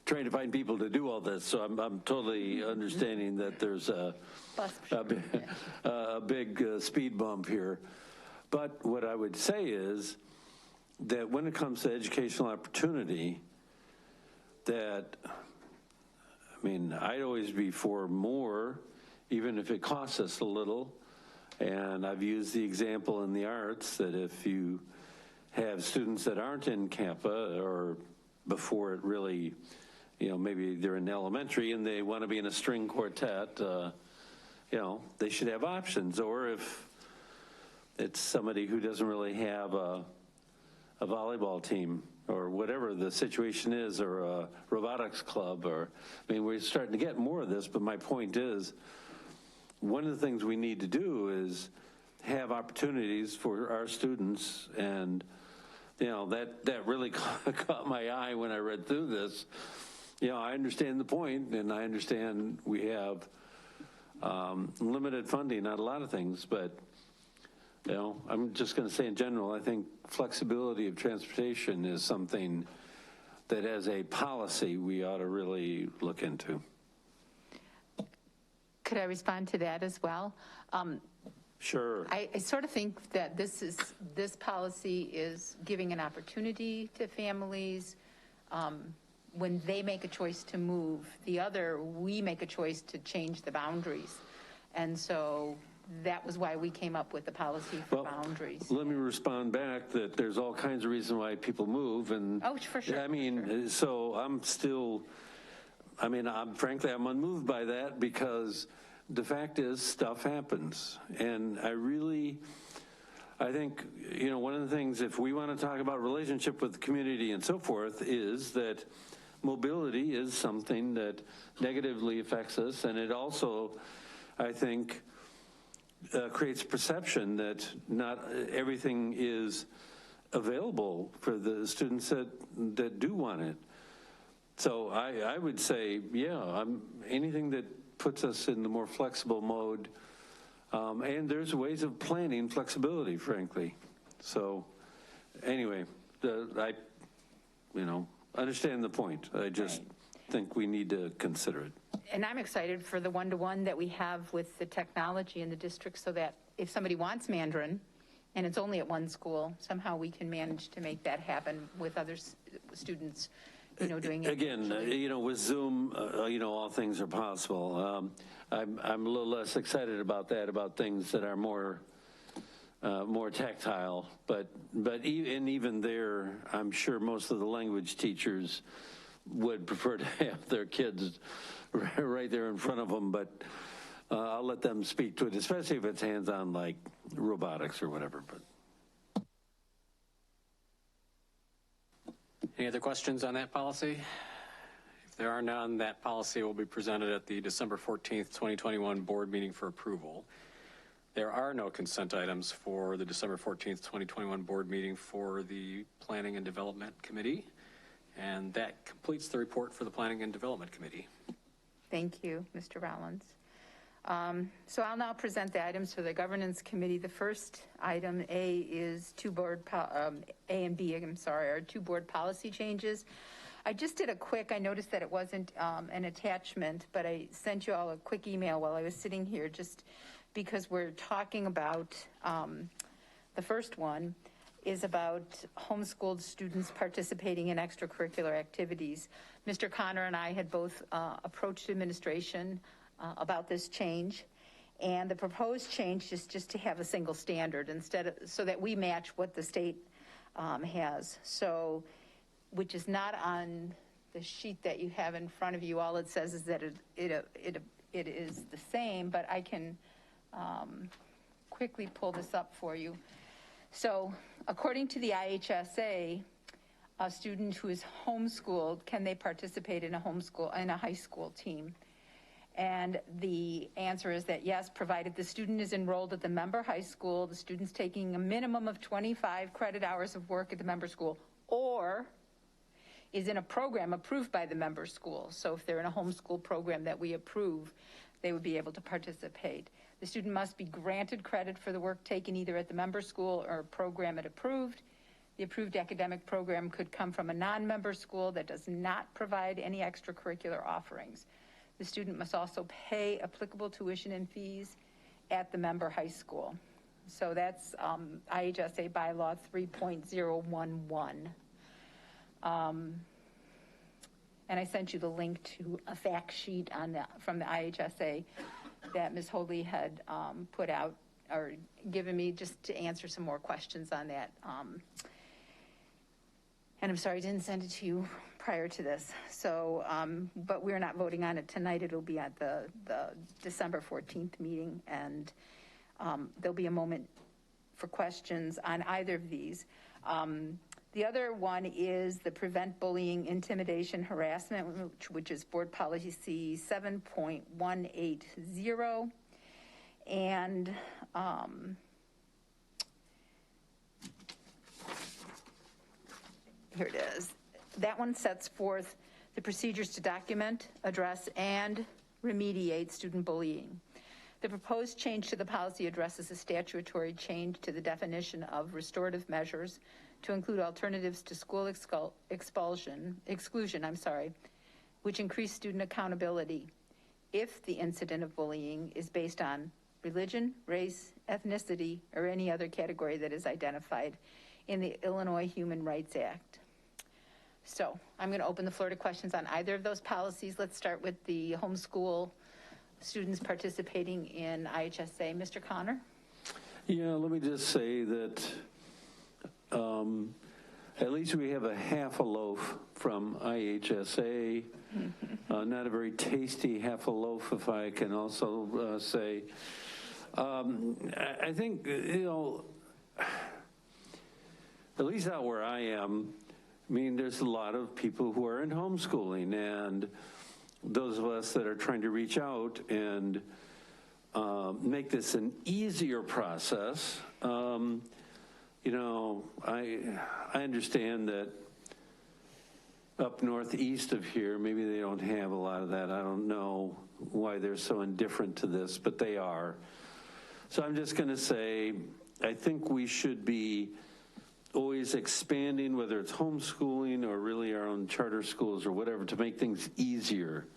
trying to find people to do all this, so I'm totally understanding that there's a big speed bump here. But what I would say is that when it comes to educational opportunity, that, I mean, I'd always be for more, even if it costs us a little. And I've used the example in the arts that if you have students that aren't in Kappa, or before it really, you know, maybe they're in elementary and they want to be in a string quartet, you know, they should have options. Or if it's somebody who doesn't really have a volleyball team or whatever the situation is, or a robotics club, or, I mean, we're starting to get more of this, but my point is, one of the things we need to do is have opportunities for our students, and, you know, that really caught my eye when I read through this. You know, I understand the point, and I understand we have limited funding on a lot of things, but, you know, I'm just going to say in general, I think flexibility of transportation is something that as a policy we ought to really look into. Could I respond to that as well? Sure. I sort of think that this policy is giving an opportunity to families when they make a choice to move. The other, we make a choice to change the boundaries. And so that was why we came up with the policy for boundaries. Let me respond back that there's all kinds of reasons why people move. And oh, for sure. I mean, sure. So I'm still, I mean, frankly, I'm unmoved by that, because the fact is stuff happens. And I think, you know, one of the things, if we want to talk about relationship with the community and so forth, is that mobility is something that negatively affects us. And it also, I think, creates perception that not everything is available for the students that do want it. So I would say, yeah, anything that puts us in the more flexible mode, and there's ways of planning flexibility, frankly. So anyway, I, you know, understand the point. I just think we need to consider it. And I'm excited for the one-to-one that we have with the technology in the district, so that if somebody wants Mandarin and it's only at one school, somehow we can manage to make that happen with other students, you know, doing it. Again, you know, with Zoom, you know, all things are possible. I'm a little less excited about that, about things that are more tactile, but even there, I'm sure most of the language teachers would prefer to have their kids right there in front of them, but I'll let them speak to it, especially if it's hands-on, like robotics or whatever. But any other questions on that policy? If there are none, that policy will be presented at the December 14th, 2021 board meeting for approval. There are no consent items for the December 14th, 2021 board meeting for the Planning and Development Committee. And that completes the report for the Planning and Development Committee. Thank you, Mr. Rollins. So I'll now present the items for the Governance Committee. The first item, A, is A and B, I'm sorry, are two board policy changes. I just did I noticed that it wasn't an attachment, but I sent you all a quick email while I was sitting here just because we're talking about, the first one is about homeschooled students participating in extracurricular activities. Mr. Connor and I had both approached administration about this change, and the proposed change is just to have a single standard so that we match what the state has. So, which is not on the sheet that you have in front of you. All it says is that it is the same, but I can quickly pull this up for you. So, according to the IHSA, a student who is homeschooled, can they participate in a high school team? And the answer is that yes, provided the student is enrolled at the member high school, the student's taking a minimum of 25 credit hours of work at the member school, or is in a program approved by the member school. So if they're in a homeschool program that we approve, they would be able to participate. The student must be granted credit for the work taken either at the member school or program it approved. The approved academic program could come from a non-member school that does not provide any extracurricular offerings. The student must also pay applicable tuition and fees at the member high school. So that's IHSA bylaw 3.011. And I sent you the link to a fact sheet from the IHSA that Ms. Holy had put out or given me just to answer some more questions on that. And I'm sorry I didn't send it to you prior to this. So, but we're not voting on it tonight. It'll be at the December 14th meeting, and there'll be a moment for questions on either of these. The other one is the Prevent Bullying, Intimidation, Harassment, which is Board Policy 7.180. And here it is. That one sets forth the procedures to document, address, and remediate student bullying. The proposed change to the policy addresses a statutory change to the definition of restorative measures to include alternatives to school exclusion, which increase student accountability if the incident of bullying is based on religion, race, ethnicity, or any other category that is identified in the Illinois Human Rights Act. So I'm going to open the floor to questions on either of those policies. Let's start with the homeschool students participating in IHSA. Mr. Connor? Yeah, let me just say that at least we have a half a loaf from IHSA, not a very tasty half a loaf, if I can also say. I think, at least out where I am, I mean, there's a lot of people who are in homeschooling, and those of us that are trying to reach out and make this an easier process. I understand that up northeast of here, maybe they don't have a lot of that. I don't know why they're so indifferent to this, but they are. So I'm just going to say, I think we should be always expanding, whether it's homeschooling or really our own charter schools or whatever, to make things easier.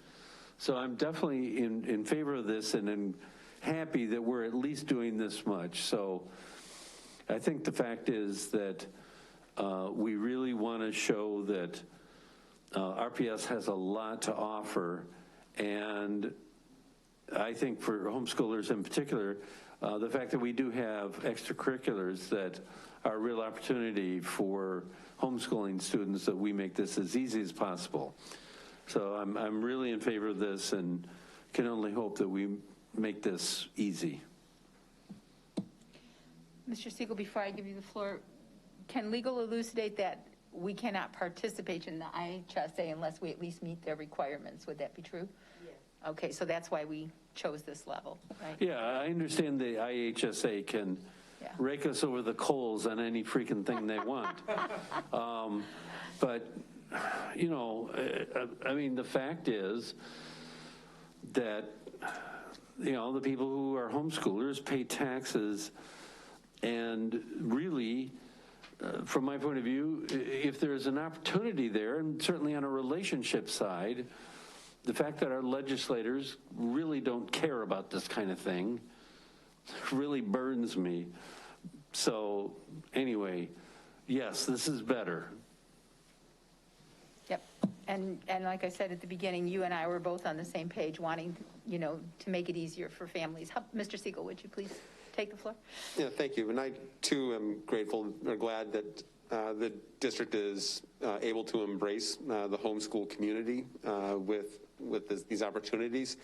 So I'm definitely in favor of this, and I'm happy that we're at least doing this much. So I think the fact is that we really want to show that RPS has a lot to offer, and I think for homeschoolers in particular, the fact that we do have extracurriculars that are a real opportunity for homeschooling students, that we make this as easy as possible. So I'm really in favor of this and can only hope that we make this easy. Mr. Siegel, before I give you the floor, can legal elucidate that we cannot participate in the IHSA unless we at least meet their requirements? Would that be true? Yes. Okay, so that's why we chose this level, right? Yeah, I understand the IHSA can rake us over the coals on any freaking thing they want. But, you know, I mean, the fact is that, you know, the people who are homeschoolers pay taxes, and really, from my point of view, if there's an opportunity there, and certainly on a relationship side, the fact that our legislators really don't care about this kind of thing really burns me. So anyway, yes, this is better. Yep, and like I said at the beginning, you and I were both on the same page, wanting, you know, to make it easier for families. Mr. Siegel, would you please take the floor? Yeah, thank you. And I too am grateful or glad that the district is able to embrace the homeschool community with these opportunities.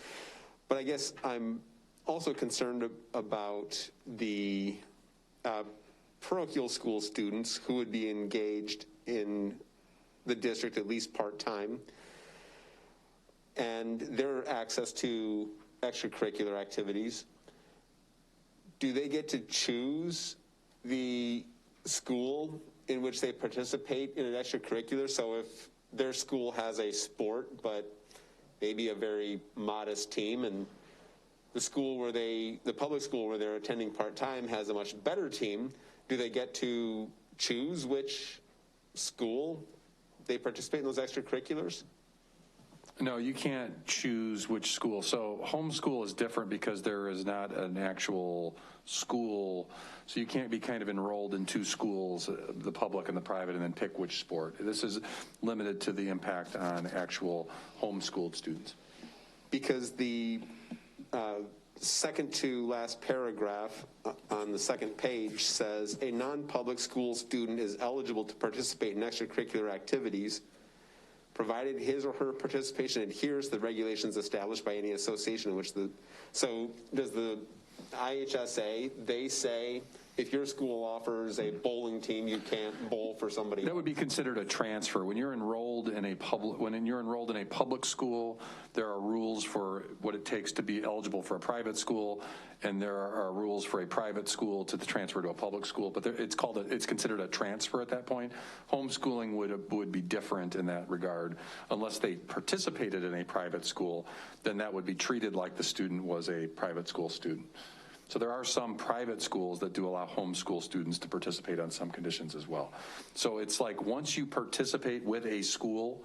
But I guess I'm also concerned about the parochial school students who would be engaged in the district at least part-time, and their access to extracurricular activities. Do they get to choose the school in which they participate in an extracurricular? So if their school has a sport, but maybe a very modest team, and the public school where they're attending part-time has a much better team, do they get to choose which school they participate in those extracurriculars? No, you can't choose which school. So homeschool is different because there is not an actual school. So you can't be kind of enrolled in two schools, the public and the private, and then pick which sport. This is limited to the impact on actual homeschooled students. Because the second to last paragraph on the second page says a non-public school student is eligible to participate in extracurricular activities provided his or her participation adheres to the regulations established by any association in which so does the IHSA, they say if your school offers a bowling team, you can't bowl for somebody That else. would be considered a transfer. When you're enrolled in a public school, there are rules for what it takes to be eligible for a private school, and there are rules for a private school to transfer to a public school. But it's considered a transfer at that point. Homeschooling would be different in that regard, unless they participated in a private school. Then that would be treated like the student was a private school student. So there are some private schools that do allow homeschool students to participate on some conditions as well. So it's like once you participate with a school,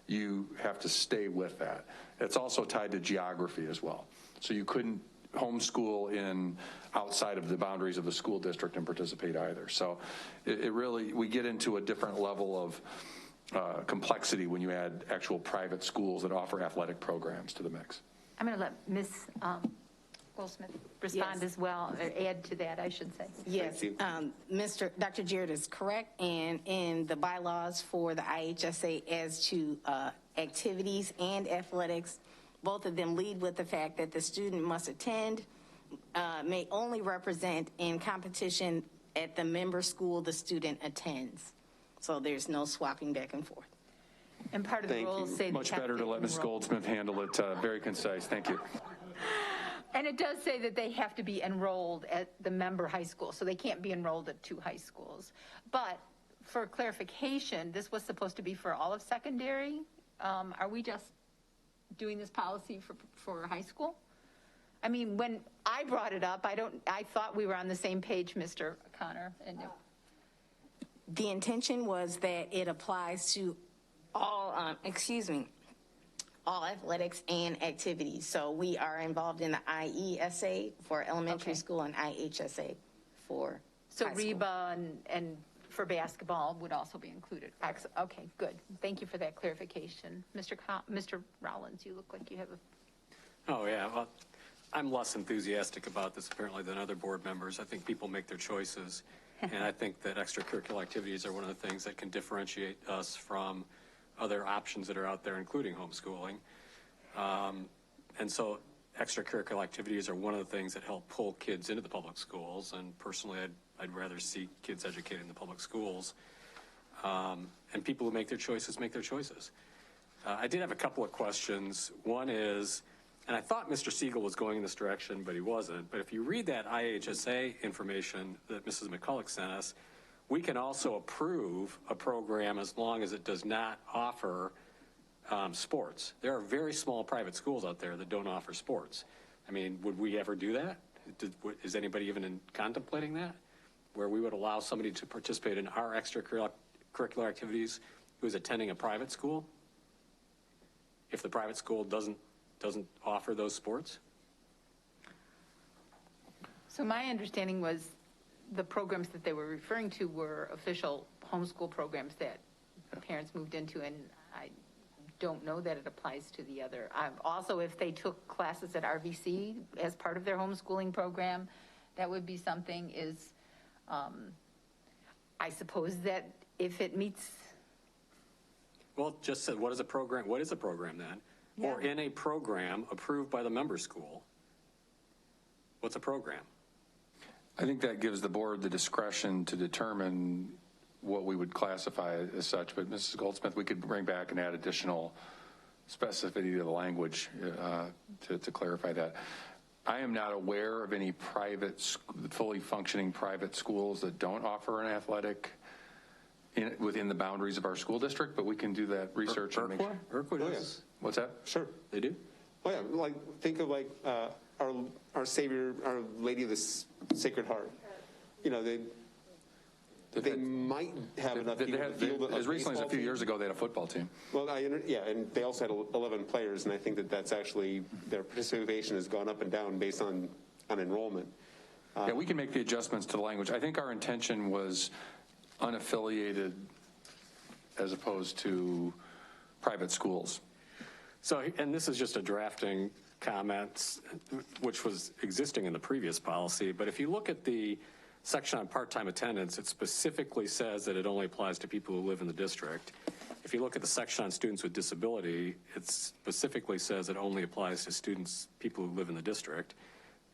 you have to stay with that. It's also tied to geography as well. So you couldn't homeschool outside of the boundaries of the school district and participate either. So we get into a different level of complexity when you add actual private schools that offer athletic programs to the mix. I'm going to let Ms. Goldsmith respond as well, or add to that, I should say. Yes, Dr. Jarrett is correct, and in the bylaws for the IHSA as to activities and athletics, both of them lead with the fact that the student must attend, may only represent in competition at the member school the student attends. So there's no swapping back and forth. And part of the rules say much better to let Ms. Goldsmith handle it. Very concise. Thank you. And it does say that they have to be enrolled at the member high school, so they can't be enrolled at two high schools. But for clarification, this was supposed to be for all of secondary. Are we just doing this policy for high school? I mean, when I brought it up, I thought we were on the same page, Mr. Connor. And the intention was that it applies to all, all athletics and activities. So we are involved in the IESA for elementary school and IHSA for so high school. REBA and for basketball would also be included. Okay, good. Thank you for that clarification. Mr. Rollins, you look like you have a... Oh, yeah. Well, I'm less enthusiastic about this apparently than other board members. I think people make their choices. And I think that extracurricular activities are one of the things that can differentiate us from other options that are out there, including homeschooling. And so extracurricular activities are one of the things that help pull kids into the public schools. And personally, I'd rather see kids educated in the public schools. And people who make their choices make their choices. I did have a couple of questions. One is, and I thought Mr. Siegel was going in this direction, but he wasn't. But if you read that IHSA information that Mrs. McCulloch sent us, we can also approve a program as long as it does not offer sports. There are very small private schools out there that don't offer sports. I mean, would we ever do that? Is anybody even contemplating that? Where we would allow somebody to participate in our extracurricular activities who's attending a private school if the private school doesn't offer those sports? So my understanding was the programs that they were referring to were official homeschool programs that parents moved into, and I don't know that it applies to the other. Also, if they took classes at RVC as part of their homeschooling program, that would be something. I suppose that if it meets. Well, just said, what is a program? What is a program then? Yeah. Or in a program approved by the member school, what's a program? I think that gives the board the discretion to determine what we would classify as such, but Mrs. Goldsmith, we could bring back and add additional specificity to the language to clarify that. I am not aware of any fully functioning private schools that don't offer an athletic within the boundaries of our school district, but we can do that research. Irkwood does. What's that? Sure. They do? Oh yeah, like, think of like our Savior, Our Lady of the Sacred Heart. You know, they might have enough people to field as recently as a few years ago, they had a football team. Well, yeah, and they also had 11 players, and I think that's actually, their participation has gone up and down based on enrollment. Yeah, we can make the adjustments to the language. I think our intention was unaffiliated as opposed to private schools. So, and this is just a drafting comment, which was existing in the previous policy, but if you look at the section on part-time attendance, it specifically says that it only applies to people who live in the district. If you look at the section on students with disability, it specifically says it only applies to people who live in the district.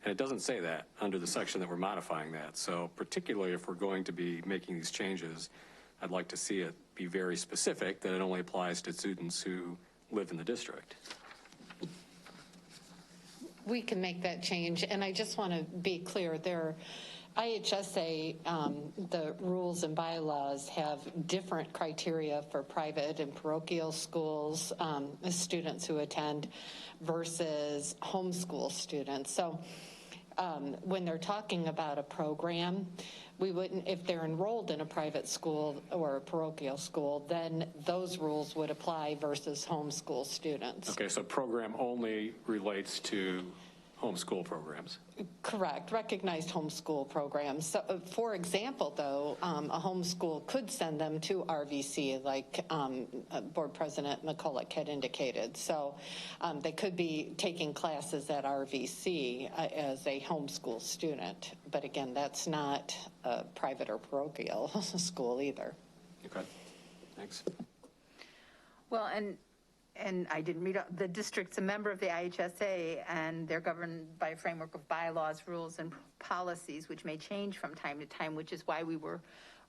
And it doesn't say that under the section that we're modifying that. So particularly if we're going to be making these changes, I'd like to see it be very specific that it only applies to students who live in the district. We can make that change, and I just want to be clear, IHSA, the rules and bylaws have different criteria for private and parochial schools, students who attend versus homeschool students. So when they're talking about a program, we wouldn't, if they're enrolled in a private school or a parochial school, then those rules would apply versus homeschool students. Okay, so program only relates to homeschool programs. Correct, recognized homeschool programs. So, for example, though, a homeschool could send them to RVC, like Board President McCulloch had indicated. So they could be taking classes at RVC as a homeschool student. But again, that's not a private or parochial school either. Okay, thanks. Well, and I didn't read, the district's a member of the IHSA, and they're governed by a framework of bylaws, rules, and policies, which may change from time to time, which is why we were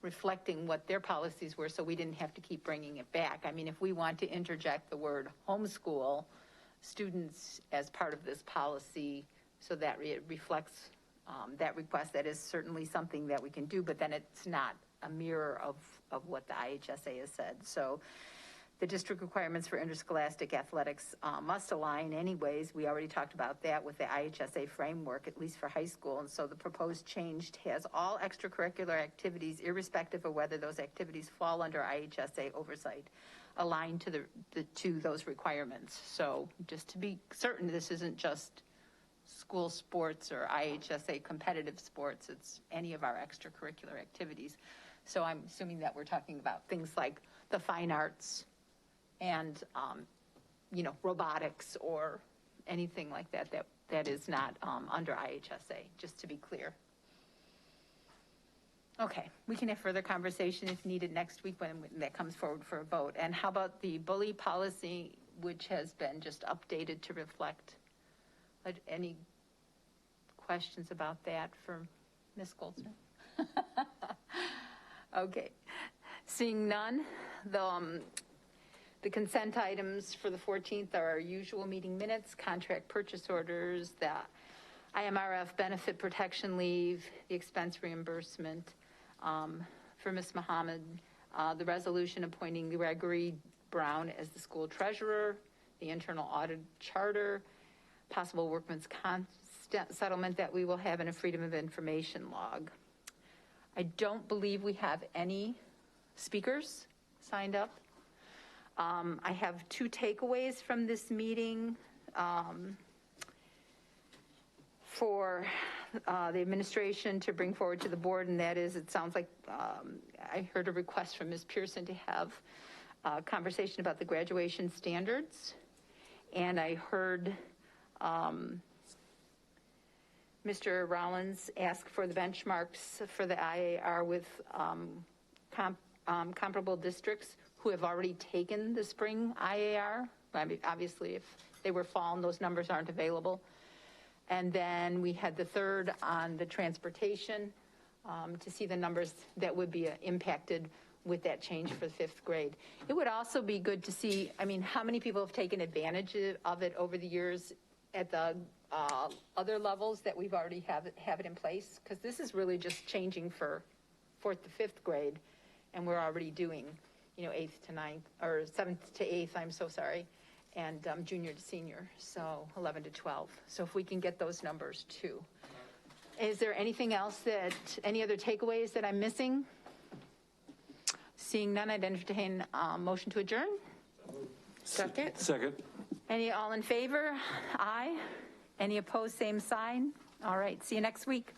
reflecting what their policies were, so we didn't have to keep bringing it back. I mean, if we want to interject the word homeschool students as part of this policy, so that it reflects that request, that is certainly something that we can do, but then it's not a mirror of what the IHSA has said. So the district requirements for interscholastic athletics must align anyways. We already talked about that with the IHSA framework, at least for high school. And so the proposed change has all extracurricular activities, irrespective of whether those activities fall under IHSA oversight, aligned to those requirements. So just to be certain, this isn't just school sports or IHSA competitive sports. It's any of our extracurricular activities. So I'm assuming that we're talking about things like the fine arts, and, robotics or anything like that is not under IHSA, just to be clear. Okay, we can have further conversation if needed next week when that comes forward for a vote. And how about the bully policy, which has been just updated to reflect? Any questions about that for Ms. Goldsmith? The consent items for the 14th are our usual meeting minutes, contract purchase orders, the IMRF benefit protection leave, the expense reimbursement for Ms. Mohammed, the resolution appointing Gregory Brown as the school treasurer, the internal audit charter, possible workman's comp settlement that we will have, in a freedom of information log. I don't believe we have any speakers signed up. I have 2 takeaways from this meeting for the administration to bring forward to the board, and that is, it sounds like I heard a request from Ms. Pearson to have a conversation about the graduation standards, and I heard Mr. Rollins ask for the benchmarks for the IAR with comparable districts who have already taken the spring IAR. I mean, obviously, if they were fall and those numbers aren't available. And then we had the third on the transportation to see the numbers that would be impacted with that change for the 5th grade. It would also be good to see, I mean, how many people have taken advantage of it over the years at the other levels that we've already have it in place, because this is really just changing for 4th to 5th grade, and we're already doing, you know, 8th to 9th, or 7th to 8th, I'm so sorry, and junior to senior, so 11 to 12. So if we can get those numbers too. Is there anything else that, any other takeaways that I'm missing? Seeing none, I'd entertain a motion to adjourn. Second. Second. Any all in favor? Aye. Any opposed, same sign? All right, see you next week.